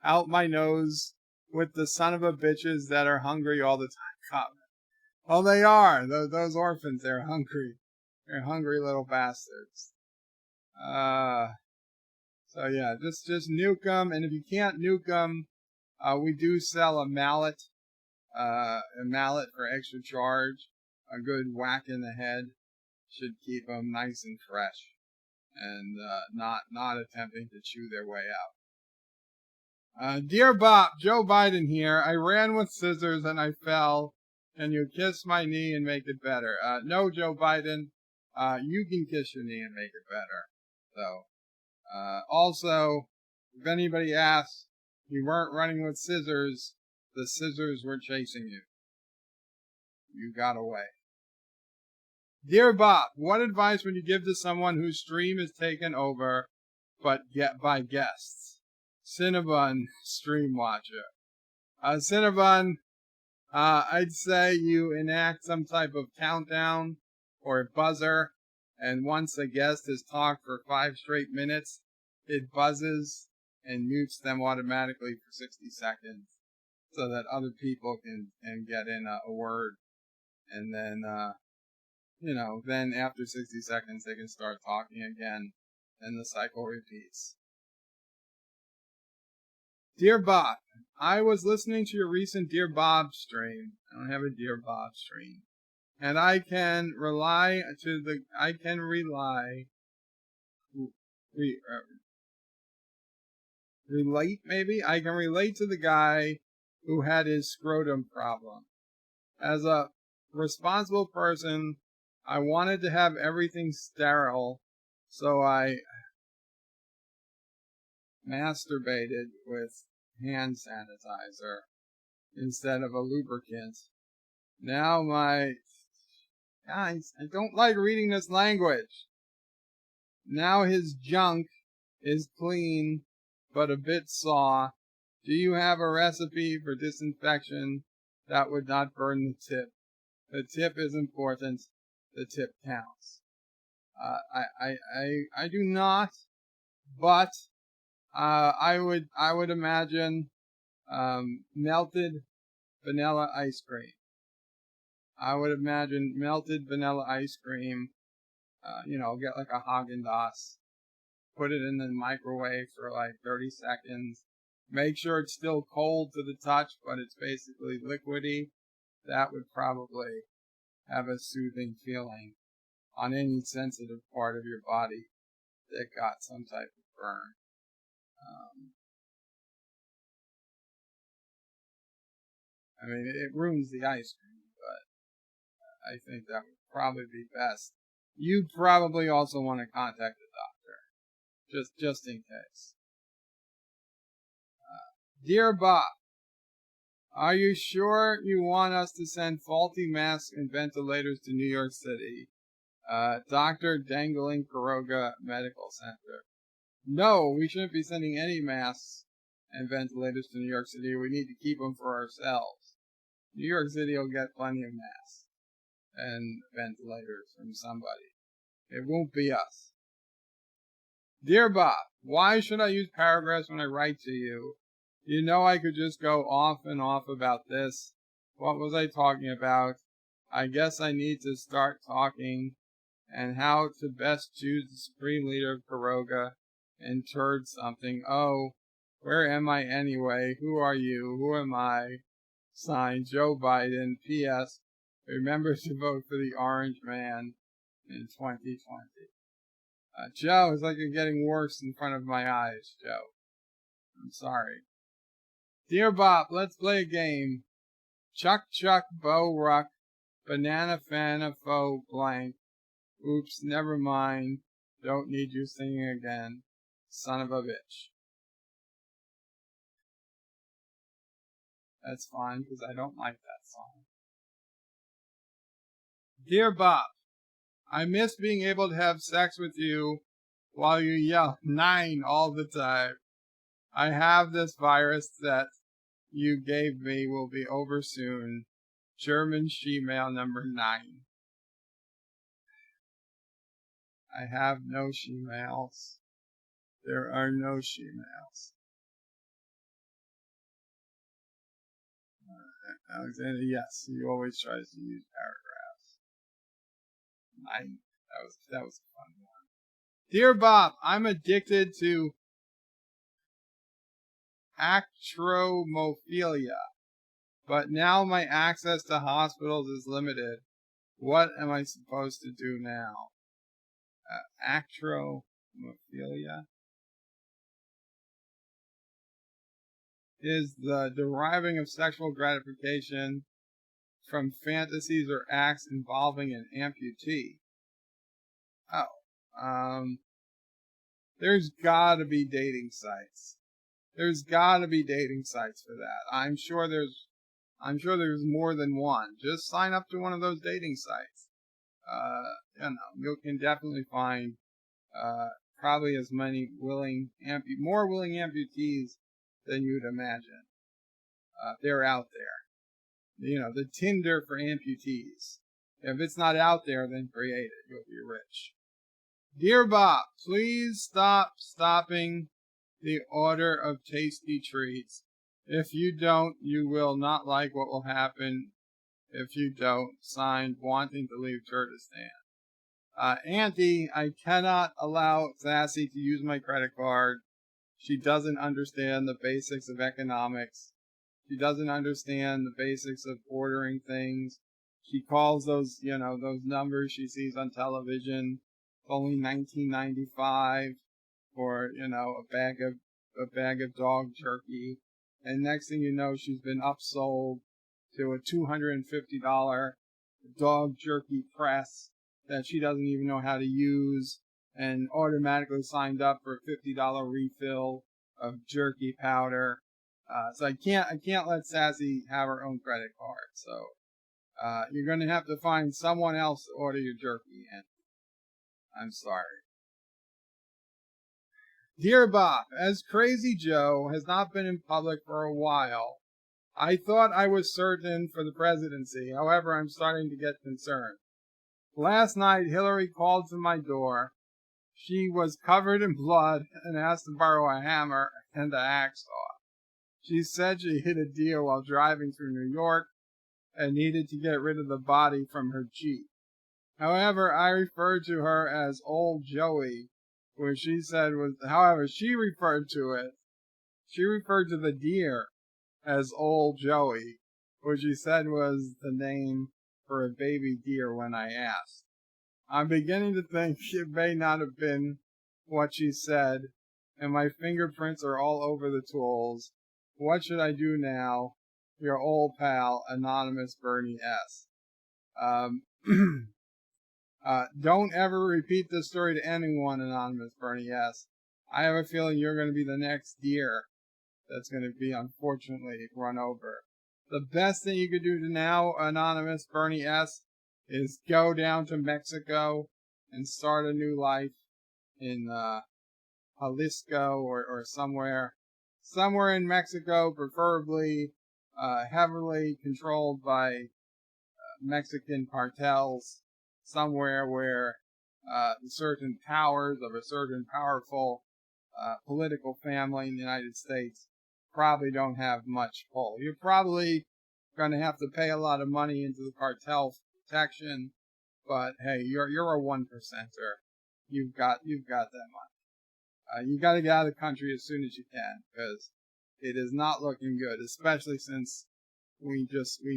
out my nose with the son of a bitches that are hungry all the time. Well, they are. Those orphans, they're hungry. They're hungry little bastards. So yeah, just nuke them. And if you can't nuke them, we do sell a mallet for extra charge. A good whack in the head should keep them nice and fresh and not attempting to chew their way out. Dear Bop, Joe Biden here. I ran with scissors and I fell. Can you kiss my knee and make it better? No, Joe Biden. You can kiss your knee and make it better. So, also, if anybody asks, you weren't running with scissors. The scissors were chasing you. You got away. Dear Bob, what advice would you give to someone whose stream is taken over by guests? Cinnabon stream watcher. Cinnabon, I'd say you enact some type of countdown or a buzzer, and once a guest has talked for 5 straight minutes, it buzzes and mutes them automatically for 60 seconds so that other people can get in a word. And then, then after 60 seconds, they can start talking again, and the cycle repeats. Dear Bob, I was listening to your recent Dear Bob stream. I don't have a Dear Bob stream. And I can relate to the guy who had his scrotum problem. As a responsible person, I wanted to have everything sterile, so I masturbated with hand sanitizer instead of a lubricant. Now guys, I don't like reading this language. Now his junk is clean, but a bit sore. Do you have a recipe for disinfection that would not burn the tip? The tip is important. The tip counts. I do not, but I would imagine melted vanilla ice cream. I would imagine melted vanilla ice cream. Get like a Haagen-Dazs. Put it in the microwave for like 30 seconds. Make sure it's still cold to the touch, but it's basically liquidy. That would probably have a soothing feeling on any sensitive part of your body that got some type of burn. It ruins the ice cream, but I think that would probably be best. You probably also want to contact the doctor, just in case. Dear Bob, are you sure you want us to send faulty masks and ventilators to New York City? Dr. Dangling Caroga Medical Center. No, we shouldn't be sending any masks and ventilators to New York City. We need to keep them for ourselves. New York City will get plenty of masks and ventilators from somebody. It won't be us. Dear Bob, why should I use paragraphs when I write to you? You know I could just go off and off about this. What was I talking about? I guess I need to start talking and how to best choose the Supreme Leader of Caroga and turd something. Oh, where am I anyway? Who are you? Who am I? Signed, Joe Biden. P.S. Remember to vote for the Orange Man in 2020. Joe, it's like you're getting worse in front of my eyes, Joe. I'm sorry. Dear Bob, let's play a game. Chuck, Bo, Ruck, Banana, Fana, Fo, blank. Oops, never mind. Don't need you singing again. Son of a bitch. That's fine, because I don't like that song. Dear Bob, I miss being able to have sex with you while you yell 9 all the time. I have this virus that you gave me will be over soon. German shemale number 9. I have no shemales. There are no shemales. Alexander, yes, he always tries to use paragraphs. 9. That was a fun one. Dear Bob, I'm addicted to actromophilia, but now my access to hospitals is limited. What am I supposed to do now? Actromophilia is the deriving of sexual gratification from fantasies or acts involving an amputee. There's gotta be dating sites. There's gotta be dating sites for that. I'm sure there's more than one. Just sign up to one of those dating sites. You can definitely find probably as many more willing amputees than you'd imagine. They're out there. The Tinder for amputees. If it's not out there, then create it. You'll be rich. Dear Bob, please stopping the order of tasty treats. If you don't, you will not like what will happen if you don't. Signed, wanting to leave Kurdistan. Auntie, I cannot allow Sassy to use my credit card. She doesn't understand the basics of economics. She doesn't understand the basics of ordering things. She calls those numbers she sees on television. Only $19.95 for, a bag of dog jerky. And next thing you know, she's been upsold to a $250 dog jerky press that she doesn't even know how to use, and automatically signed up for a $50 refill of jerky powder. So I can't let Sassy have her own credit card. So you're going to have to find someone else to order your jerky, and I'm sorry. Dear Bob, as Crazy Joe has not been in public for a while, I thought I was certain for the presidency. However, I'm starting to get concerned. Last night, Hillary called to my door. She was covered in blood and asked to borrow a hammer and a hacksaw. She said she hit a deer while driving through New York and needed to get rid of the body from her Jeep. However, I referred to her as Old Joey, which she said was, however, she referred to the deer as Old Joey, which she said was the name for a baby deer when I asked. I'm beginning to think it may not have been what she said, and my fingerprints are all over the tools. What should I do now? Your old pal, Anonymous Bernie S. Don't ever repeat this story to anyone, Anonymous Bernie S. I have a feeling you're going to be the next deer that's going to be unfortunately run over. The best thing you could do now, Anonymous Bernie S., is go down to Mexico and start a new life in Jalisco or somewhere in Mexico, preferably heavily controlled by Mexican cartels somewhere where certain powers of a certain powerful political family in the United States probably don't have much pull. You're probably going to have to pay a lot of money into the cartel protection, but hey, you're a 1%er. You've got that money. You got to get out of the country as soon as you can, because it is not looking good, especially since we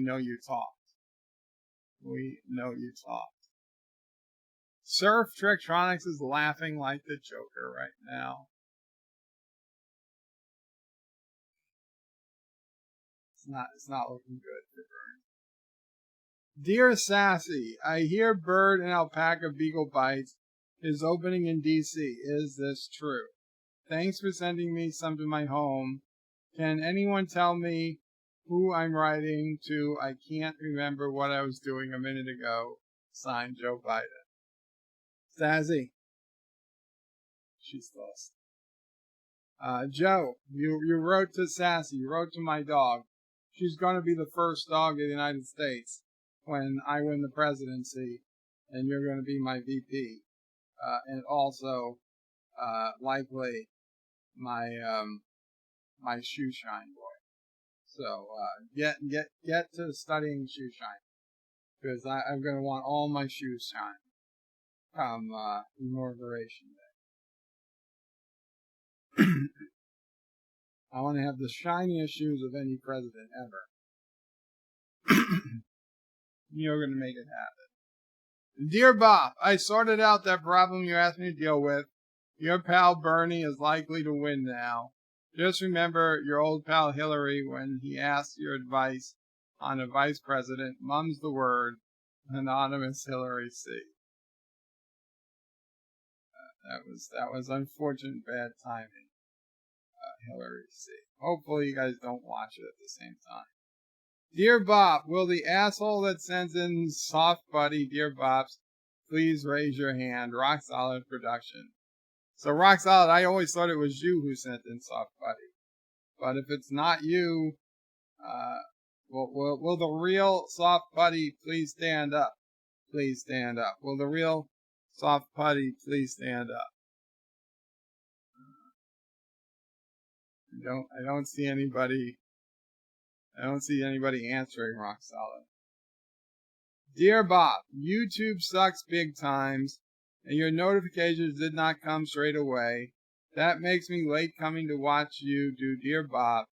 know you talked. We know you talked. Surf Trictronics is laughing like the Joker right now. It's not looking good for Bernie. Dear Sassy, I hear Bird and Alpaca Beagle Bites is opening in DC. Is this true? Thanks for sending me some to my home. Can anyone tell me who I'm writing to? I can't remember what I was doing a minute ago. Signed, Joe Biden. Sassy. She's lost. Joe, you wrote to Sassy. You wrote to my dog. She's going to be the first dog in the United States when I win the presidency, and you're going to be my VP. And also, likely, my shoe shine boy. So, get to studying shoe shine, because I'm going to want all my shoes shine come inauguration day. I want to have the shiniest shoes of any president ever. You're going to make it happen. Dear Bob, I sorted out that problem you asked me to deal with. Your pal Bernie is likely to win now. Just remember your old pal Hillary when he asks your advice on a vice president, mum's the word, anonymous Hillary C. That was unfortunate bad timing, Hillary C. Hopefully you guys don't watch it at the same time. Dear Bob, will the asshole that sends in Soft Buddy, Dear Bops, please raise your hand? Rock Solid Production. So Rock Solid, I always thought it was you who sent in Soft Buddy. But if it's not you, will the real Soft Buddy please stand up? Please stand up. Will the real Soft Buddy please stand up? I don't see anybody answering Rock Solid. Dear Bob, YouTube sucks big times, and your notifications did not come straight away. That makes me late coming to watch you do Dear Bob.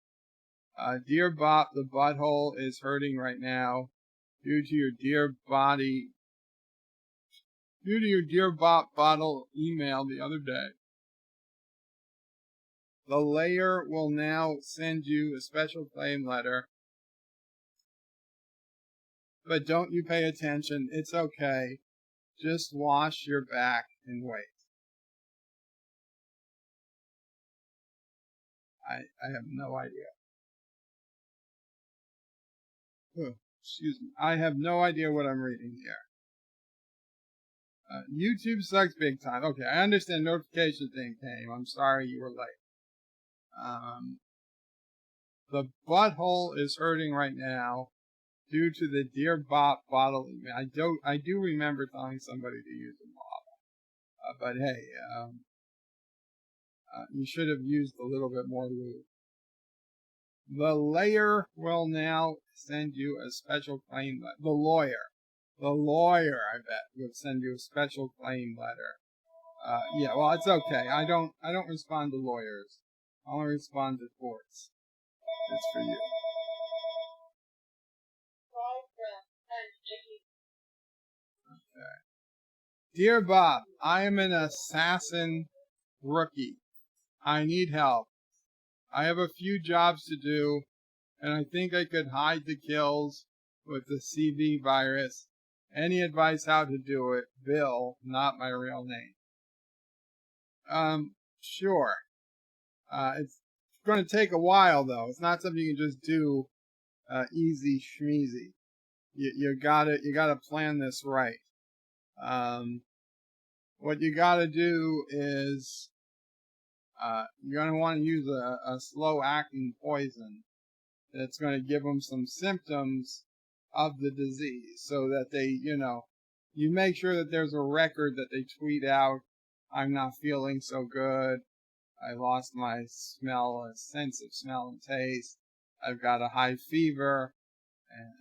Dear Bob, the butthole is hurting right now due to your Dear Bob bottle email the other day. The layer will now send you a special claim letter. But don't you pay attention. It's okay. Just wash your back and wait. I have no idea. Excuse me. I have no idea what I'm reading here. YouTube sucks big time. Okay, I understand notification thing came. I'm sorry you were late. The butthole is hurting right now due to the Dear Bop bottle email. I do remember telling somebody to use a bottle. But hey, you should have used a little bit more lube. The layer will now send you a special claim letter. The lawyer, I bet, will send you a special claim letter. Yeah, well, it's okay. I don't respond to lawyers. I only respond to courts. It's for you. Okay. Dear Bob, I am an assassin rookie. I need help. I have a few jobs to do, and I think I could hide the kills with the CV virus. Any advice how to do it? Bill, not my real name. Sure. It's going to take a while, though. It's not something you can just do easy schmeezy. You gotta plan this right. What you gotta do is you're gonna want to use a slow acting poison that's going to give them some symptoms of the disease, so that they, you make sure that there's a record that they tweet out, I'm not feeling so good, I lost my sense of smell and taste, I've got a high fever,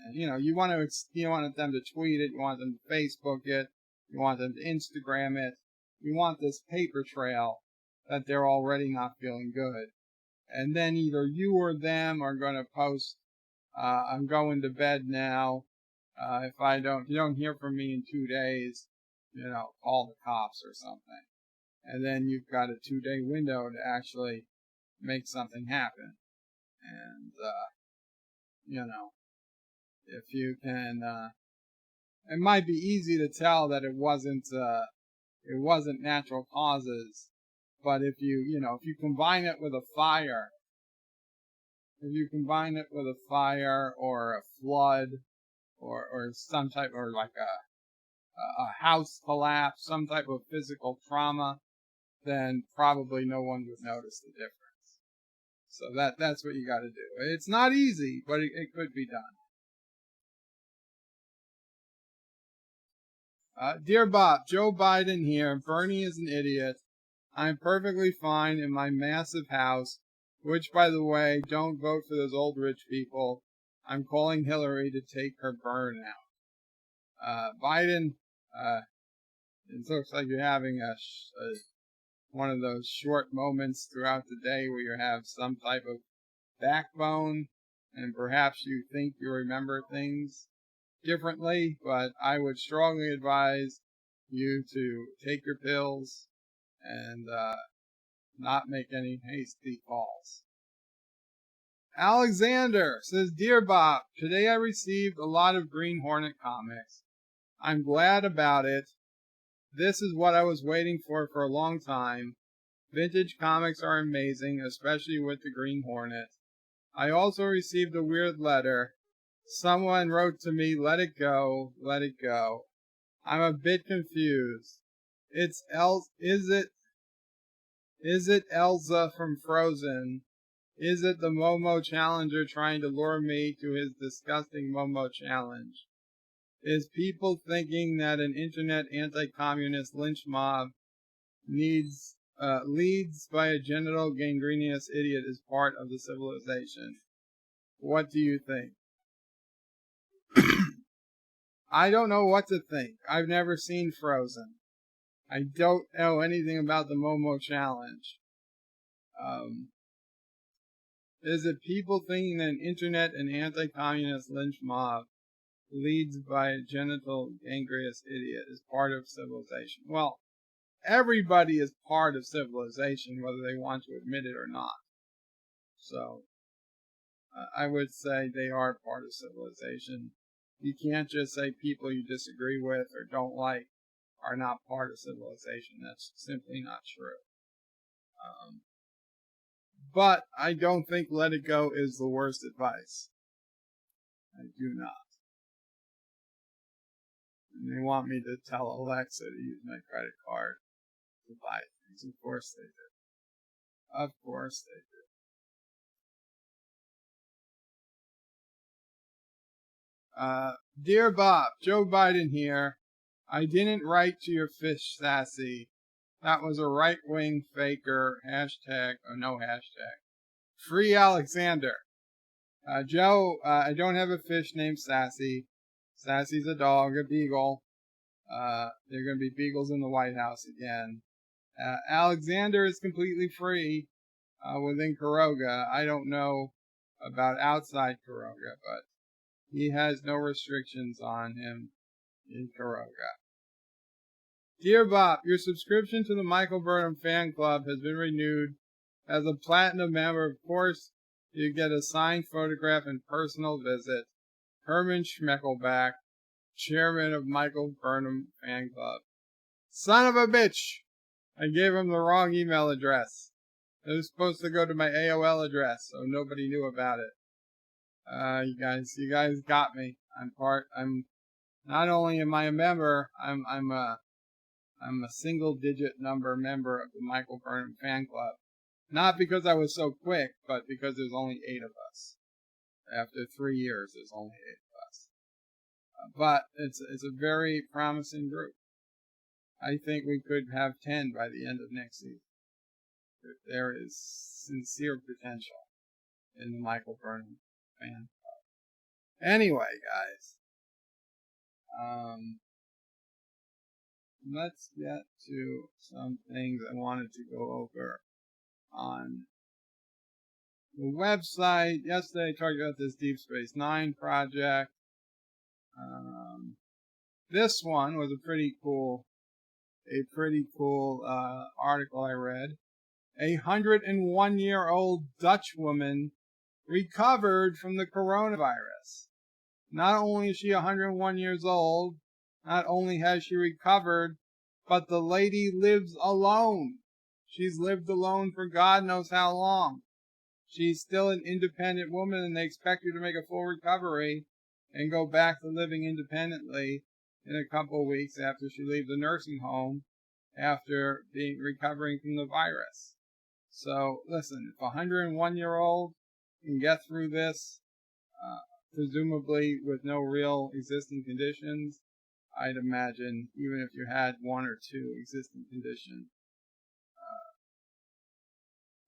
and you want them to tweet it, you want them to Facebook it, you want them to Instagram it, you want this paper trail that they're already not feeling good. And then either you or them are going to post, I'm going to bed now. If you don't hear from me in 2 days, call the cops or something. And then you've got a 2-day window to actually make something happen. And, if you can, it might be easy to tell that it wasn't natural causes. But if you combine it with a fire, or a flood, or some type, or like a house collapse, some type of physical trauma, then probably no one would notice the difference. So that's what you got to do. It's not easy, but it could be done. Dear Bob, Joe Biden here. Bernie is an idiot. I'm perfectly fine in my massive house, which, by the way, don't vote for those old rich people. I'm calling Hillary to take her burn out. Biden, it looks like you're having one of those short moments throughout the day where you have some type of backbone, and perhaps you think you remember things differently, but I would strongly advise you to take your pills and not make any hasty calls. Alexander says, Dear Bob, today I received a lot of Green Hornet comics. I'm glad about it. This is what I was waiting for a long time. Vintage comics are amazing, especially with the Green Hornet. I also received a weird letter. Someone wrote to me, let it go, let it go. I'm a bit confused. Is it Elsa from Frozen? Is it the Momo Challenger trying to lure me to his disgusting Momo Challenge? Is people thinking that an internet anti-communist lynch mob leads by a genital gangrenous idiot is part of the civilization? What do you think? I don't know what to think. I've never seen Frozen. I don't know anything about the Momo Challenge. Is it people thinking that an internet and anti-communist lynch mob leads by a genital gangrenous idiot is part of civilization? Well, everybody is part of civilization, whether they want to admit it or not. So, I would say they are part of civilization. You can't just say people you disagree with or don't like are not part of civilization. That's simply not true. But I don't think let it go is the worst advice. I do not. And they want me to tell Alexa to use my credit card to buy things. Of course they do. Of course they do. Dear Bob, Joe Biden here. I didn't write to your fish sassy. That was a right-wing faker. Hashtag, oh no hashtag. Free Alexander. Joe, I don't have a fish named Sassy. Sassy's a dog, a beagle. There are going to be beagles in the White House again. Alexander is completely free within Caroga. I don't know about outside Caroga, but he has no restrictions on him in Caroga. Dear Bob, your subscription to the Michael Burnham fan club has been renewed. As a platinum member, of course, you get a signed photograph and personal visit. Herman Schmeckelback, chairman of Michael Burnham fan club. Son of a bitch! I gave him the wrong email address. It was supposed to go to my AOL address, so nobody knew about it. You guys got me. I'm not only am I a member, I'm a single-digit number member of the Michael Burnham fan club. Not because I was so quick, but because there's only 8 of us. After 3 years, there's only 8 of us. But it's a very promising group. I think we could have 10 by the end of next season. There is sincere potential in the Michael Burnham fan club. Anyway, guys, let's get to some things I wanted to go over on the website. Yesterday I talked about this Deep Space Nine project. This one was a pretty cool article I read. A 101-year-old Dutch woman recovered from the coronavirus. Not only is she 101 years old, not only has she recovered, but the lady lives alone. She's lived alone for God knows how long. She's still an independent woman, and they expect her to make a full recovery and go back to living independently in a couple of weeks after she leaves the nursing home after recovering from the virus. So, listen, if a 101-year-old can get through this, presumably with no real existing conditions, I'd imagine even if you had 1 or 2 existing conditions,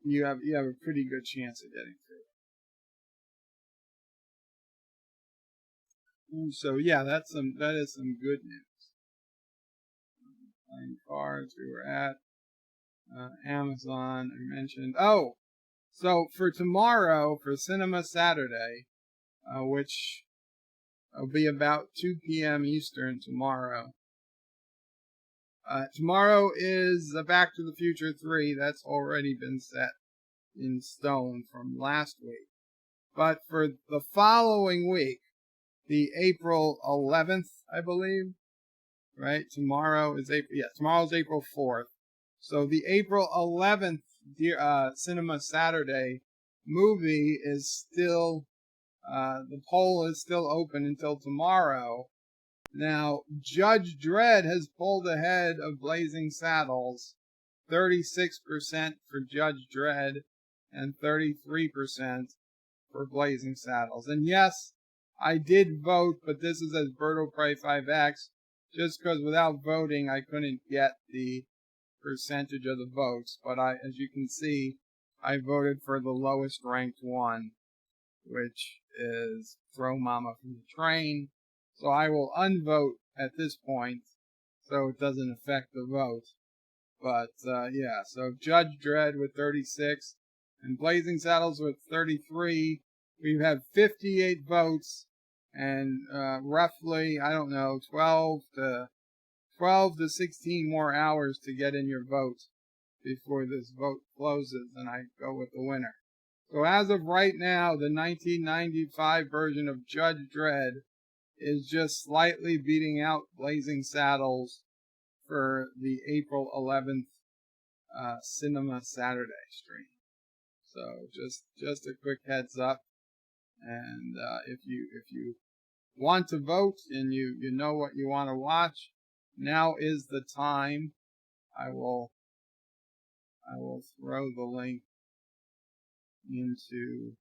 you have a pretty good chance of getting through. So yeah, that is some good news. Playing cards, we were at Amazon. I mentioned. Oh, so for tomorrow, for Cinema Saturday, which will be about 2 p.m. Eastern tomorrow. Tomorrow is Back to the Future 3. That's already been set in stone from last week. But for the following week, the April 11th, I believe, right? Tomorrow's April 4th. So the April 11th Cinema Saturday movie is still, the poll is still open until tomorrow. Now, Judge Dredd has pulled ahead of Blazing Saddles, 36% for Judge Dredd and 33% for Blazing Saddles. And yes, I did vote, but this is as Berto Prey 5X, just because without voting I couldn't get the percentage of the votes. But as you can see, I voted for the lowest ranked one, which is Throw Mama from the Train. So I will unvote at this point, so it doesn't affect the vote. But yeah, so Judge Dredd with 36 and Blazing Saddles with 33. We have 58 votes and roughly, I don't know, 12 to 16 more hours to get in your vote before this vote closes and I go with the winner. So as of right now, the 1995 version of Judge Dredd is just slightly beating out Blazing Saddles for the April 11th Cinema Saturday stream. So just a quick heads up, and if you want to vote and you know what you want to watch, now is the time. I will throw the link into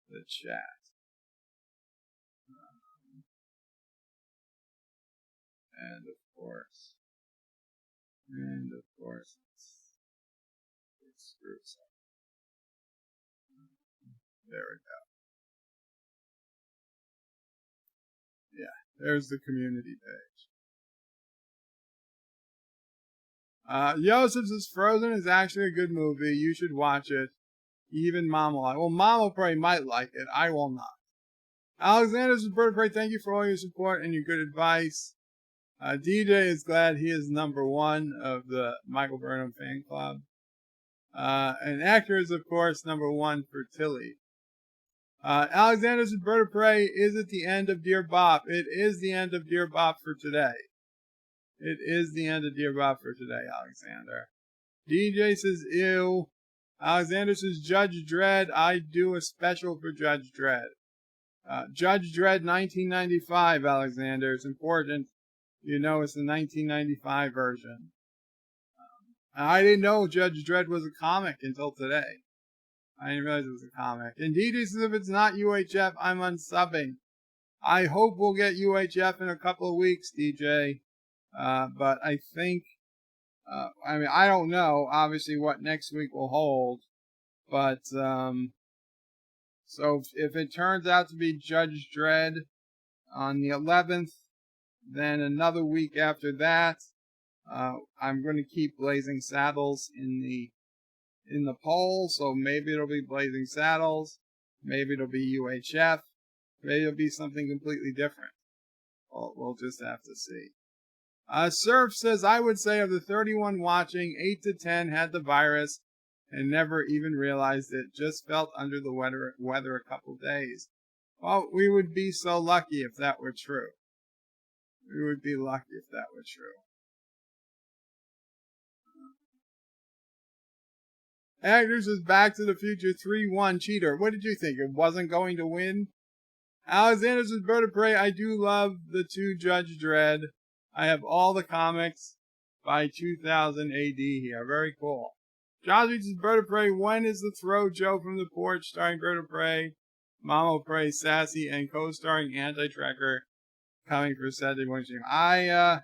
the chat. And of course, it screws up. There we go. Yeah, there's the community page. Joseph's is Frozen is actually a good movie. You should watch it. Even Mom will like it. Well, Mom will probably might like it. I will not. Alexander's Bird Prey, thank you for all your support and your good advice. DJ is glad he is number 1 of the Michael Burnham fan club. And Actor is, of course, number 1 for Tilly. Alexander's Bird of Prey, is it the end of Dear Bop? It is the end of Dear Bop for today. It is the end of Dear Bop for today, Alexander. DJ says, ew. Alexander says, Judge Dredd, I do a special for Judge Dredd. Judge Dredd 1995, Alexander. It's important. You know it's the 1995 version. I didn't know Judge Dredd was a comic until today. I didn't realize it was a comic. Indeed, he says if it's not UHF, I'm unsubbing. I hope we'll get UHF in a couple of weeks, DJ. But I think, I don't know, obviously, what next week will hold. But, so if it turns out to be Judge Dredd on the 11th, then another week after that, I'm going to keep Blazing Saddles in the poll. So maybe it'll be Blazing Saddles. Maybe it'll be UHF. Maybe it'll be something completely different. We'll just have to see. Surf says, I would say of the 31 watching, 8 to 10 had the virus and never even realized it. Just felt under the weather a couple days. Well, we would be so lucky if that were true. We would be lucky if that were true. Actors is Back to the Future 3-1 cheater. What did you think? It wasn't going to win? Alexander's is Bird of Prey. I do love the 2 Judge Dredd. I have all the comics by 2000 AD here. Very cool. Josh is Bird of Prey. When is the Throw Joe from the Porch starring Bird of Prey, Mama Prey, Sassy, and co-starring Anti-Tracker coming for Saturday morning stream? I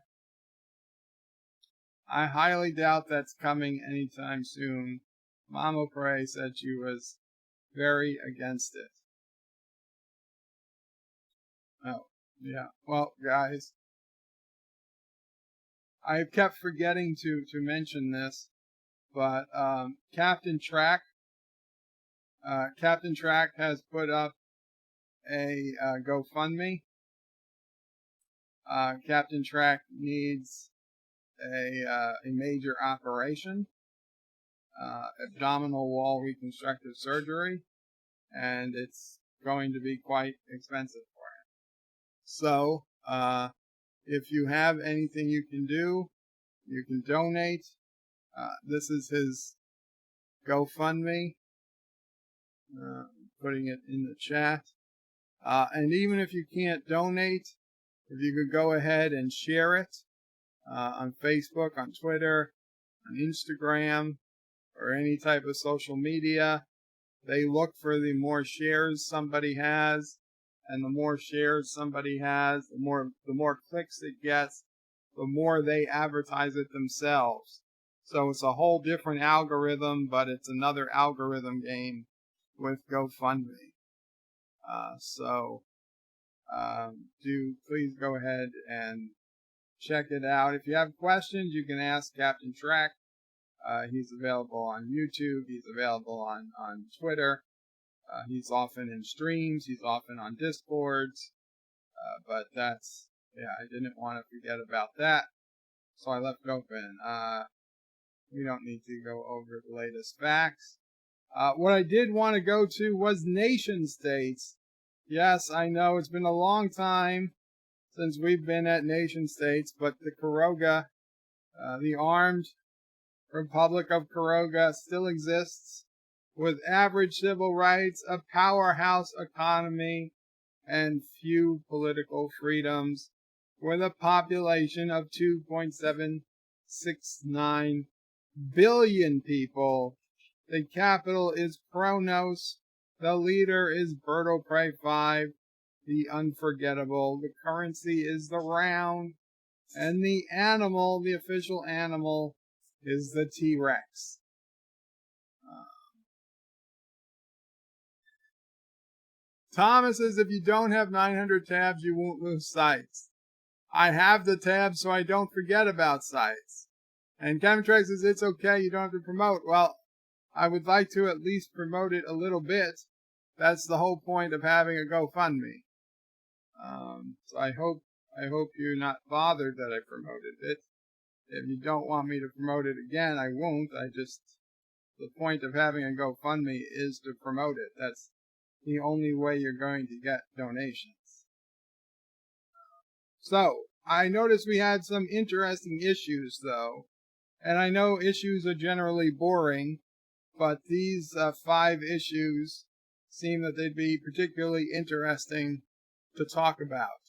highly doubt that's coming anytime soon. Mama Prey said she was very against it. Oh, yeah. Well, guys, I've kept forgetting to mention this, but Captain Track has put up a GoFundMe. Captain Track needs a major operation, abdominal wall reconstructive surgery, and it's going to be quite expensive for him. So, if you have anything you can do, you can donate. This is his GoFundMe. Putting it in the chat. And even if you can't donate, if you could go ahead and share it on Facebook, on Twitter, on Instagram, or any type of social media. They look for the more shares somebody has, and the more shares somebody has, the more clicks it gets, the more they advertise it themselves. So it's a whole different algorithm, but it's another algorithm game with GoFundMe. Do please go ahead and check it out. If you have questions, you can ask Captain Track. He's available on YouTube. He's available on Twitter. He's often in streams. He's often on Discords. But that's, yeah, I didn't want to forget about that. So I left it open. We don't need to go over the latest facts. What I did want to go to was nation states. Yes, I know it's been a long time since we've been at nation states, but the Caroga, the armed Republic of Caroga still exists with average civil rights, a powerhouse economy, and few political freedoms, with a population of 2.769 billion people. The capital is Kronos. The leader is Birdo Prey 5, the unforgettable. The currency is the round. And the animal, the official animal, is the T-Rex. Thomas says if you don't have 900 tabs, you won't lose sites. I have the tabs so I don't forget about sites. And Chemtrax says it's okay, you don't have to promote. Well, I would like to at least promote it a little bit. That's the whole point of having a GoFundMe. So I hope you're not bothered that I promoted it. If you don't want me to promote it again, I won't. The point of having a GoFundMe is to promote it. That's the only way you're going to get donations. So, I noticed we had some interesting issues, though. And I know issues are generally boring, but these 5 issues seem that they'd be particularly interesting to talk about.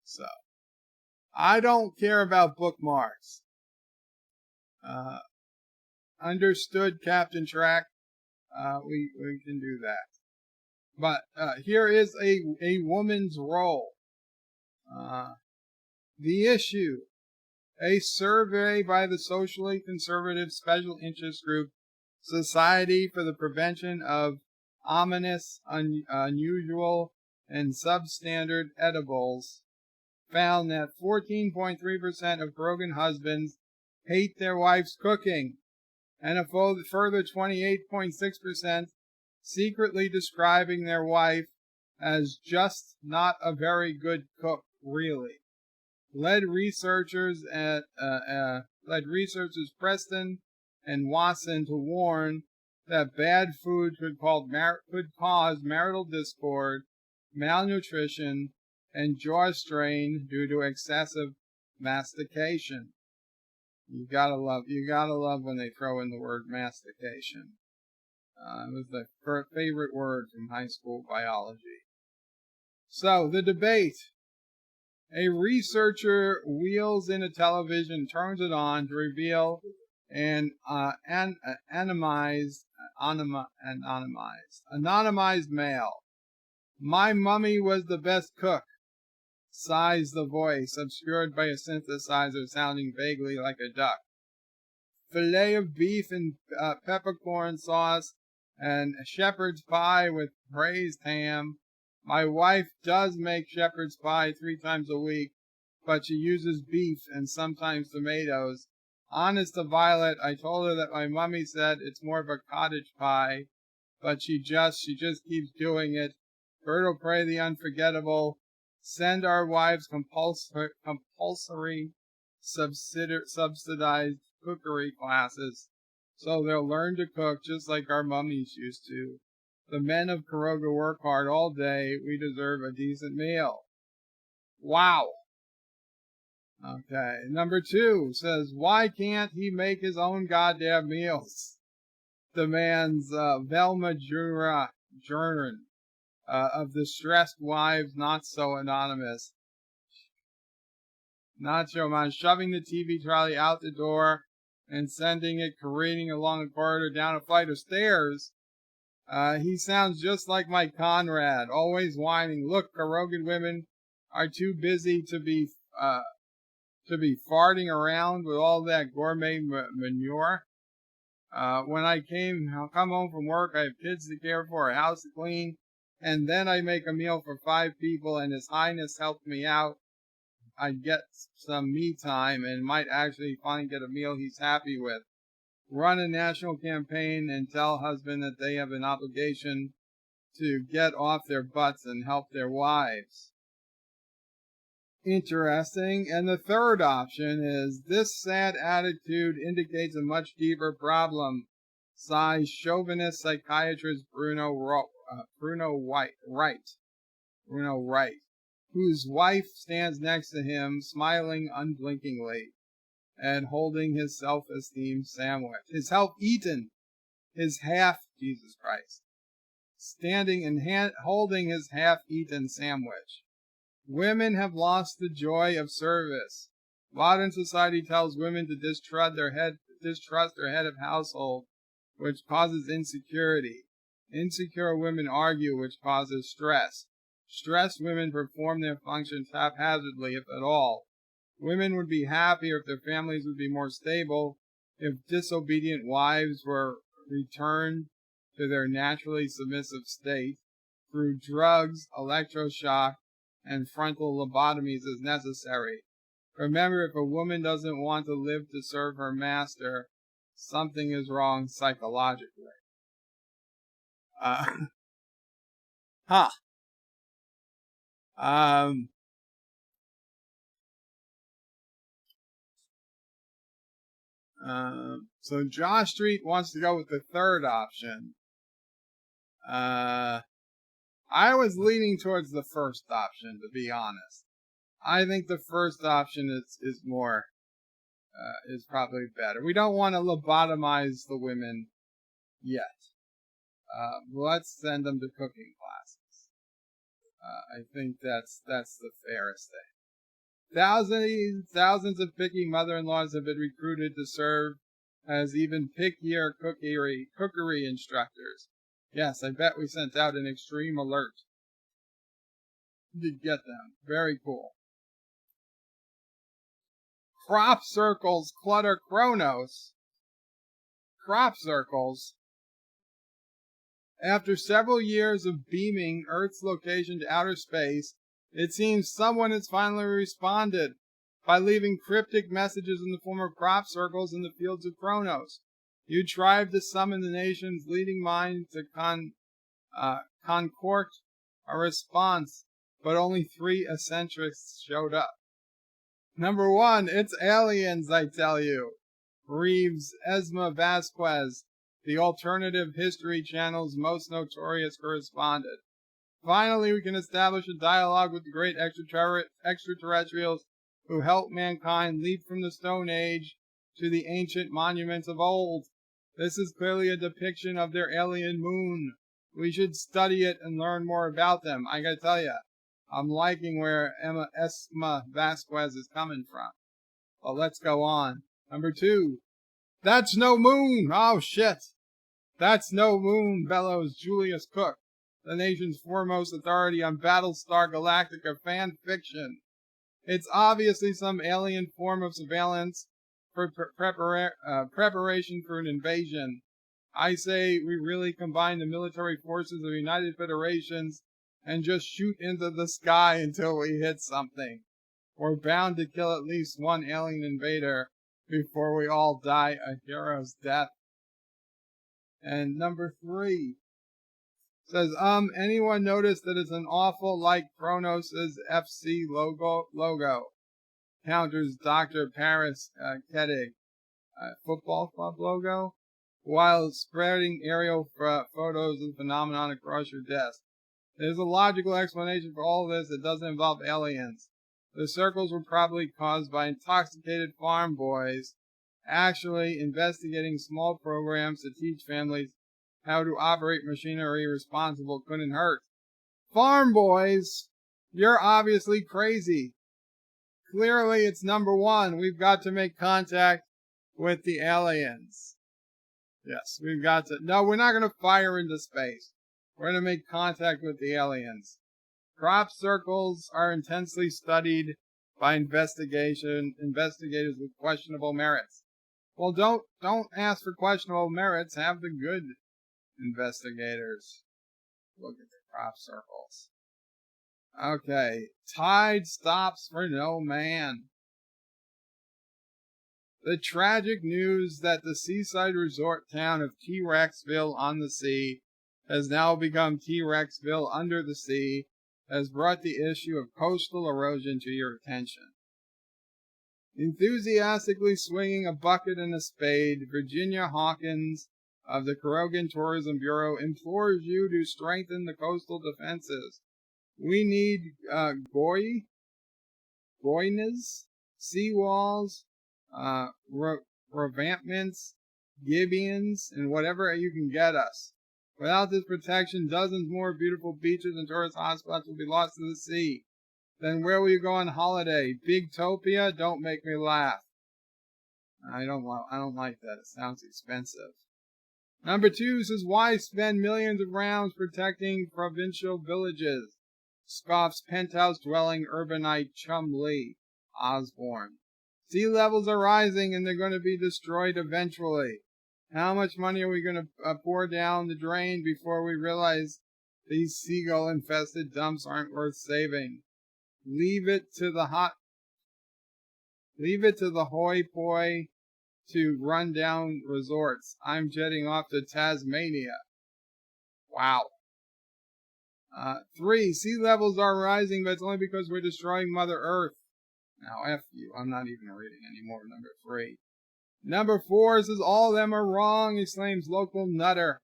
So, I don't care about bookmarks. understood, Captain Track. We can do that. But here is a woman's role. The issue. A survey by the socially conservative special interest group Society for the Prevention of Ominous, Unusual, and Substandard Edibles found that 14.3% of Carogan husbands hate their wife's cooking, and a further 28.6% secretly describing their wife as just not a very good cook, really. Led researchers Preston and Watson to warn that bad food could cause marital discord, malnutrition, and jaw strain due to excessive mastication. You gotta love when they throw in the word mastication. It was the favorite word from high school biology. So, the debate. A researcher wheels in a television, turns it on to reveal an anonymized male. My mummy was the best cook, sighs the voice, obscured by a synthesizer sounding vaguely like a duck. Filet of beef and peppercorn sauce and shepherd's pie with braised ham. My wife does make shepherd's pie 3 times a week, but she uses beef and sometimes tomatoes. Honest to Violet, I told her that my mummy said it's more of a cottage pie, but she just keeps doing it. Berto Prey the Unforgettable. Send our wives compulsory subsidized cookery classes so they'll learn to cook just like our mummies used to. The men of Caroga work hard all day. We deserve a decent meal. Wow. Okay. Number 2 says, why can't he make his own goddamn meals? Demands Velma Jurn of the Stressed Wives Not So Anonymous. Nacho Man shoving the TV trolley out the door and sending it careening along a corridor down a flight of stairs. He sounds just like my Conrad, always whining. Look, Carogan women are too busy to be farting around with all that gourmet manure. When I come home from work, I have kids to care for, a house to clean, and then I make a meal for 5 people, and His Highness helped me out. I get some me time and might actually finally get a meal he's happy with. Run a national campaign and tell husband that they have an obligation to get off their butts and help their wives. Interesting. And the third option is, this sad attitude indicates a much deeper problem, sighs chauvinist psychiatrist Bruno Wright, whose wife stands next to him, smiling unblinkingly and holding his self-esteem sandwich. Jesus Christ. Standing and holding his half-eaten sandwich. Women have lost the joy of service. Modern society tells women to distrust their head of household, which causes insecurity. Insecure women argue, which causes stress. Stressed women perform their functions haphazardly, if at all. Women would be happier if their families would be more stable, if disobedient wives were returned to their naturally submissive state through drugs, electroshock, and frontal lobotomies as necessary. Remember, if a woman doesn't want to live to serve her master, something is wrong psychologically. So Josh Street wants to go with the third option. I was leaning towards the first option, to be honest. I think the first option is more, is probably better. We don't want to lobotomize the women yet. Let's send them to cooking classes. I think that's the fairest thing. Thousands of picky mother-in-laws have been recruited to serve has even pickier cookery instructors. Yes, I bet we sent out an extreme alert to get them. Very cool. Crop circles clutter Kronos. Crop circles? After several years of beaming Earth's location to outer space, it seems someone has finally responded by leaving cryptic messages in the form of crop circles in the fields of Kronos. You tried to summon the nation's leading mind to concoct a response, but only 3 eccentrics showed up. Number 1, it's aliens, I tell you. Reeves Esma Vasquez, the Alternative History Channel's most notorious correspondent. Finally, we can establish a dialogue with the great extraterrestrials who helped mankind leap from the Stone Age to the ancient monuments of old. This is clearly a depiction of their alien moon. We should study it and learn more about them. I gotta tell you, I'm liking where Esma Vasquez is coming from. Well, let's go on. Number 2. That's no moon! Oh, shit! That's no moon, bellows Julius Cook, the nation's foremost authority on Battlestar Galactica fan fiction. It's obviously some alien form of surveillance for preparation for an invasion. I say we really combine the military forces of United Federations and just shoot into the sky until we hit something. We're bound to kill at least one alien invader before we all die a hero's death. And number 3 says, anyone notice that it's an awful like Kronos' FC logo? Counters Dr. Paris Kedig, football club logo, while spreading aerial photos of the phenomenon across your desk. There's a logical explanation for all of this that doesn't involve aliens. The circles were probably caused by intoxicated farm boys actually investigating small programs to teach families how to operate machinery responsible couldn't hurt. Farm boys, you're obviously crazy. Clearly it's number 1. We've got to make contact with the aliens. Yes, we've got to. No, we're not going to fire into space. We're going to make contact with the aliens. Crop circles are intensely studied by investigators with questionable merits. Well, don't ask for questionable merits. Have the good investigators look at the crop circles. Okay, tide stops for no man. The tragic news that the seaside resort town of T-Rexville on the sea has now become T-Rexville under the sea has brought the issue of coastal erosion to your attention. Enthusiastically swinging a bucket and a spade, Virginia Hawkins of the Carogan Tourism Bureau implores you to strengthen the coastal defenses. We need goinas, seawalls, revampments, gibbons, and whatever you can get us. Without this protection, dozens more beautiful beaches and tourist hotspots will be lost to the sea. Then where will you go on holiday? Bigtopia? Don't make me laugh. I don't like that. It sounds expensive. Number 2 says, why spend millions of rounds protecting provincial villages? Scoffs penthouse-dwelling urbanite Chum Lee Osborne. Sea levels are rising and they're going to be destroyed eventually. How much money are we going to pour down the drain before we realize these seagull-infested dumps aren't worth saving? Leave it to the hoi poi to run down resorts. I'm jetting off to Tasmania. Wow. 3, sea levels are rising, but it's only because we're destroying Mother Earth. Now, F you. I'm not even reading anymore. Number 3. Number 4 says, all of them are wrong, exclaims local nutter.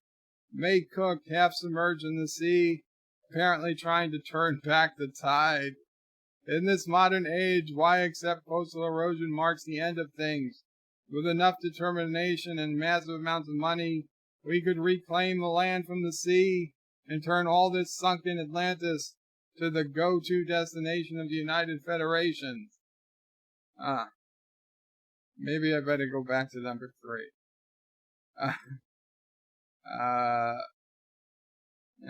May Cook, half submerged in the sea, apparently trying to turn back the tide. In this modern age, why accept coastal erosion marks the end of things? With enough determination and massive amounts of money, we could reclaim the land from the sea and turn all this sunken Atlantis to the go-to destination of the United Federations. Maybe I better go back to number 3. Uh,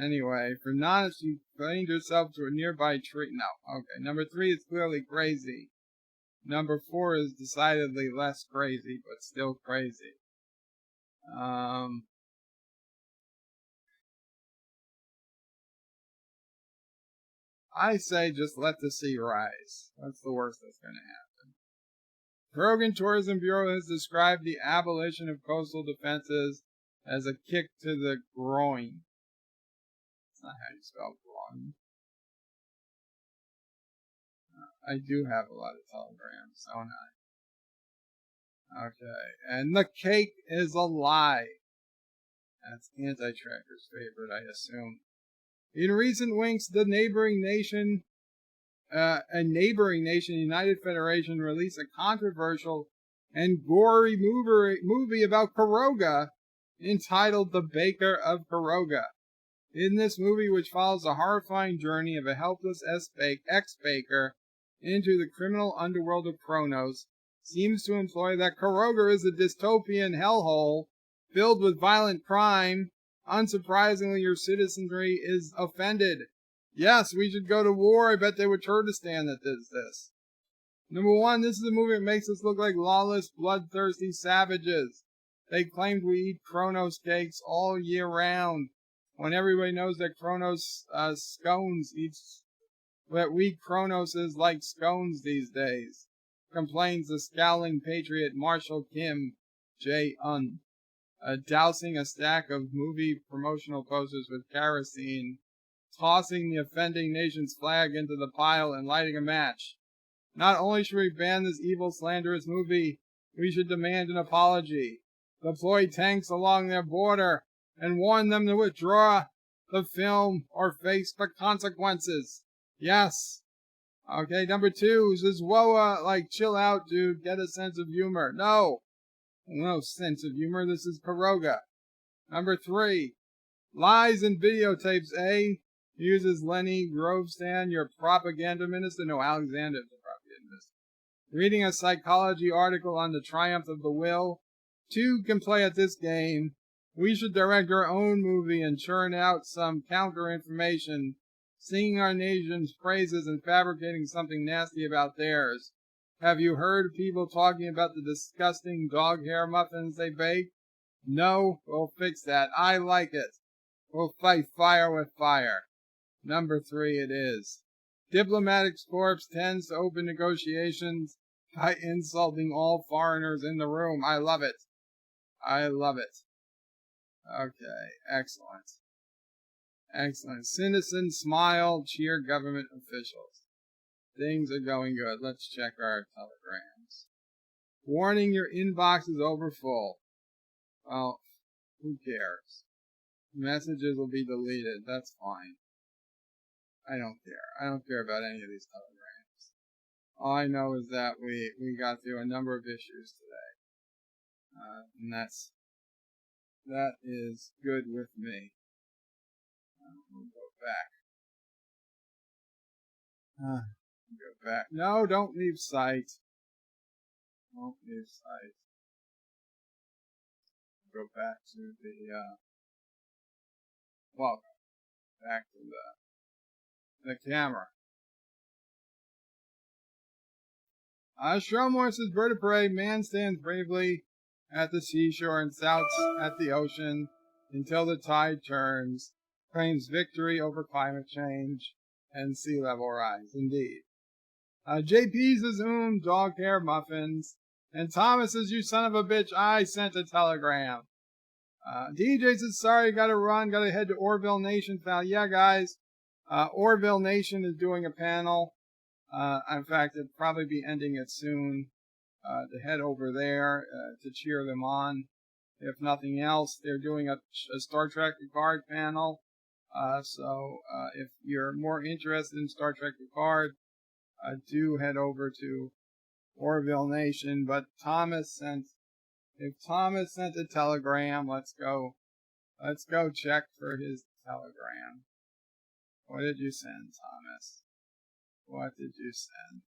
anyway, for non-honesty, you find yourself to a nearby tree. No. Okay. Number 3 is clearly crazy. Number 4 is decidedly less crazy, but still crazy. I say just let the sea rise. That's the worst that's going to happen. Carogan Tourism Bureau has described the abolition of coastal defenses as a kick to the groin. That's not how you spell groin. I do have a lot of telegrams, don't I? Okay. And the cake is a lie. That's Anti-Tracker's favorite, I assume. In recent weeks, a neighboring nation, United Federation, released a controversial and gory movie about Caroga entitled The Baker of Caroga. In this movie, which follows the horrifying journey of a helpless ex-baker into the criminal underworld of Kronos, seems to imply that Caroga is a dystopian hellhole filled with violent crime. Unsurprisingly, your citizenry is offended. Yes, we should go to war. I bet they would Kurdistan that does this. Number 1, this is a movie that makes us look like lawless, bloodthirsty savages. They claimed we eat Kronos cakes all year round, when everybody knows that Kronos scones eats, that we Kronoses like scones these days, complains the scowling patriot Marshall Kim Jae-un. Dousing a stack of movie promotional posters with kerosene, tossing the offending nation's flag into the pile, and lighting a match. Not only should we ban this evil, slanderous movie, we should demand an apology, deploy tanks along their border, and warn them to withdraw the film or face the consequences. Yes. Okay, number 2 says, whoa, like, chill out, dude, get a sense of humor. No sense of humor, this is Caroga. Number 3, lies and videotapes, eh? Uses Lenny Grovestan, your propaganda minister. No, Alexander, the propaganda minister. Reading a psychology article on the triumph of the will. 2 can play at this game. We should direct our own movie and churn out some counter information, singing our nation's praises and fabricating something nasty about theirs. Have you heard people talking about the disgusting dog hair muffins they bake? No, we'll fix that. I like it. We'll fight fire with fire. Number 3 it is. Diplomatic Corps tends to open negotiations by insulting all foreigners in the room. I love it. I love it. Okay, excellent. Excellent. Citizens smile, cheer government officials. Things are going good. Let's check our telegrams. Warning, your inbox is overfull. Well, who cares? Messages will be deleted. That's fine. I don't care. I don't care about any of these telegrams. All I know is that we got through a number of issues today. And that is good with me. We'll go back. Go back. No, don't leave site. Don't leave site. Go back to the, welcome. Back to the camera. Stromore says, bird of prey, man stands bravely at the seashore and shouts at the ocean until the tide turns, claims victory over climate change and sea level rise. Indeed. JP says, dog hair muffins. And Thomas says, you son of a bitch, I sent a telegram. DJ says, sorry, gotta run, gotta head to Orville Nation. Yeah, guys, Orville Nation is doing a panel. In fact, it'll probably be ending it soon. To head over there to cheer them on. If nothing else, they're doing a Star Trek Picard panel. So if you're more interested in Star Trek Picard, do head over to Orville Nation. But if Thomas sent a telegram, let's go check for his telegram. What did you send, Thomas? What did you send?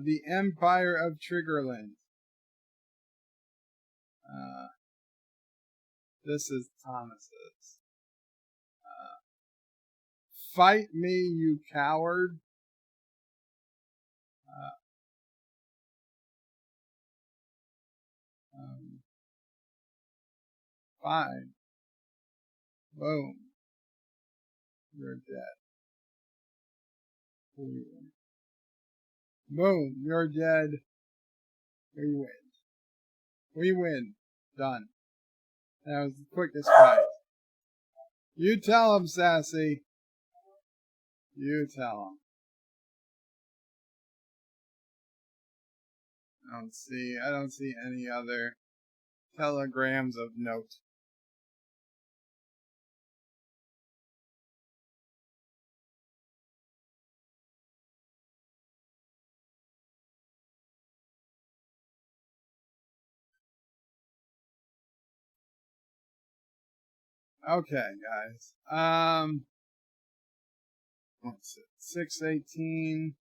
The Empire of Triggerland. This is Thomas's. Fight me, you coward. Fine. Boom. You're dead. We win. Boom. You're dead. We win. We win. Done. That was the quickest fight. You tell him, Sassy. You tell him. I don't see any other telegrams of note. Okay, guys. What's it? 6:18.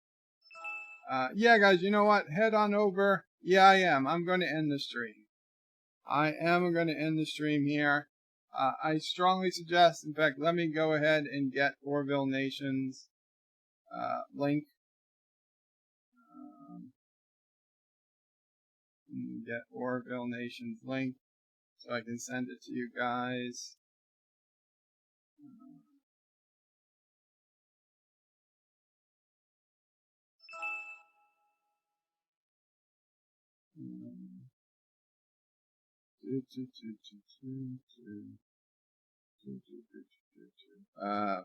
Yeah, guys, you know what? Head on over. Yeah, I am. I'm going to end the stream. I am going to end the stream here. I strongly suggest, in fact, let me go ahead and get Orville Nation's link. Get Orville Nation's link so I can send it to you guys.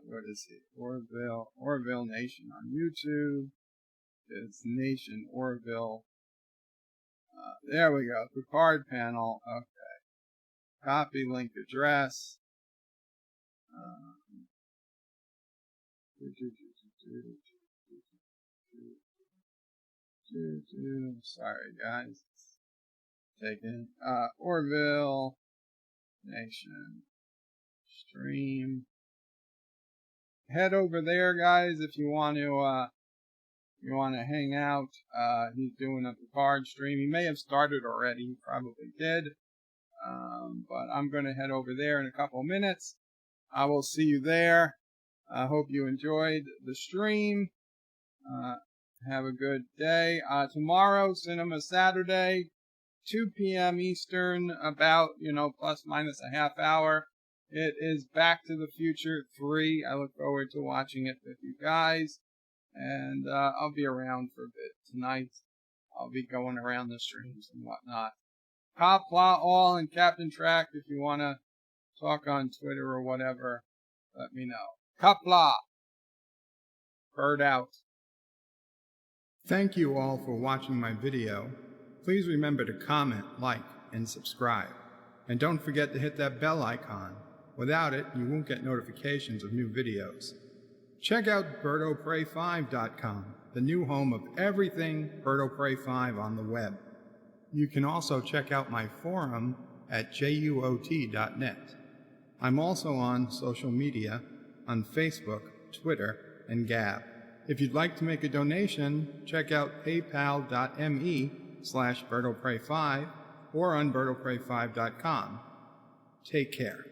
What is it? Orville Nation on YouTube. It's Nation Orville. There we go. The card panel. Okay. Copy link address. Sorry, guys. Taken. Orville Nation stream. Head over there, guys, if you want to hang out. He's doing a card stream. He may have started already. He probably did. But I'm going to head over there in a couple of minutes. I will see you there. I hope you enjoyed the stream. Have a good day. Tomorrow, Cinema Saturday, 2 p.m. Eastern, about, plus minus a half hour. It is Back to the Future 3. I look forward to watching it with you guys. And I'll be around for a bit tonight. I'll be going around the streams and whatnot. Qapla all and Captain Track, if you want to talk on Twitter or whatever, let me know. Qapla. Bird out. Thank you all for watching my video. Please remember to comment, like, and subscribe. And don't forget to hit that bell icon. Without it, you won't get notifications of new videos. Check out BirdoPrey5.com, the new home of everything Birdo Prey 5 on the web. You can also check out my forum at juot.net. I'm also on social media, on Facebook, Twitter, and Gab. If you'd like to make a donation, check out paypal.me/BirdoPrey5 or on BirdoPrey5.com. Take care.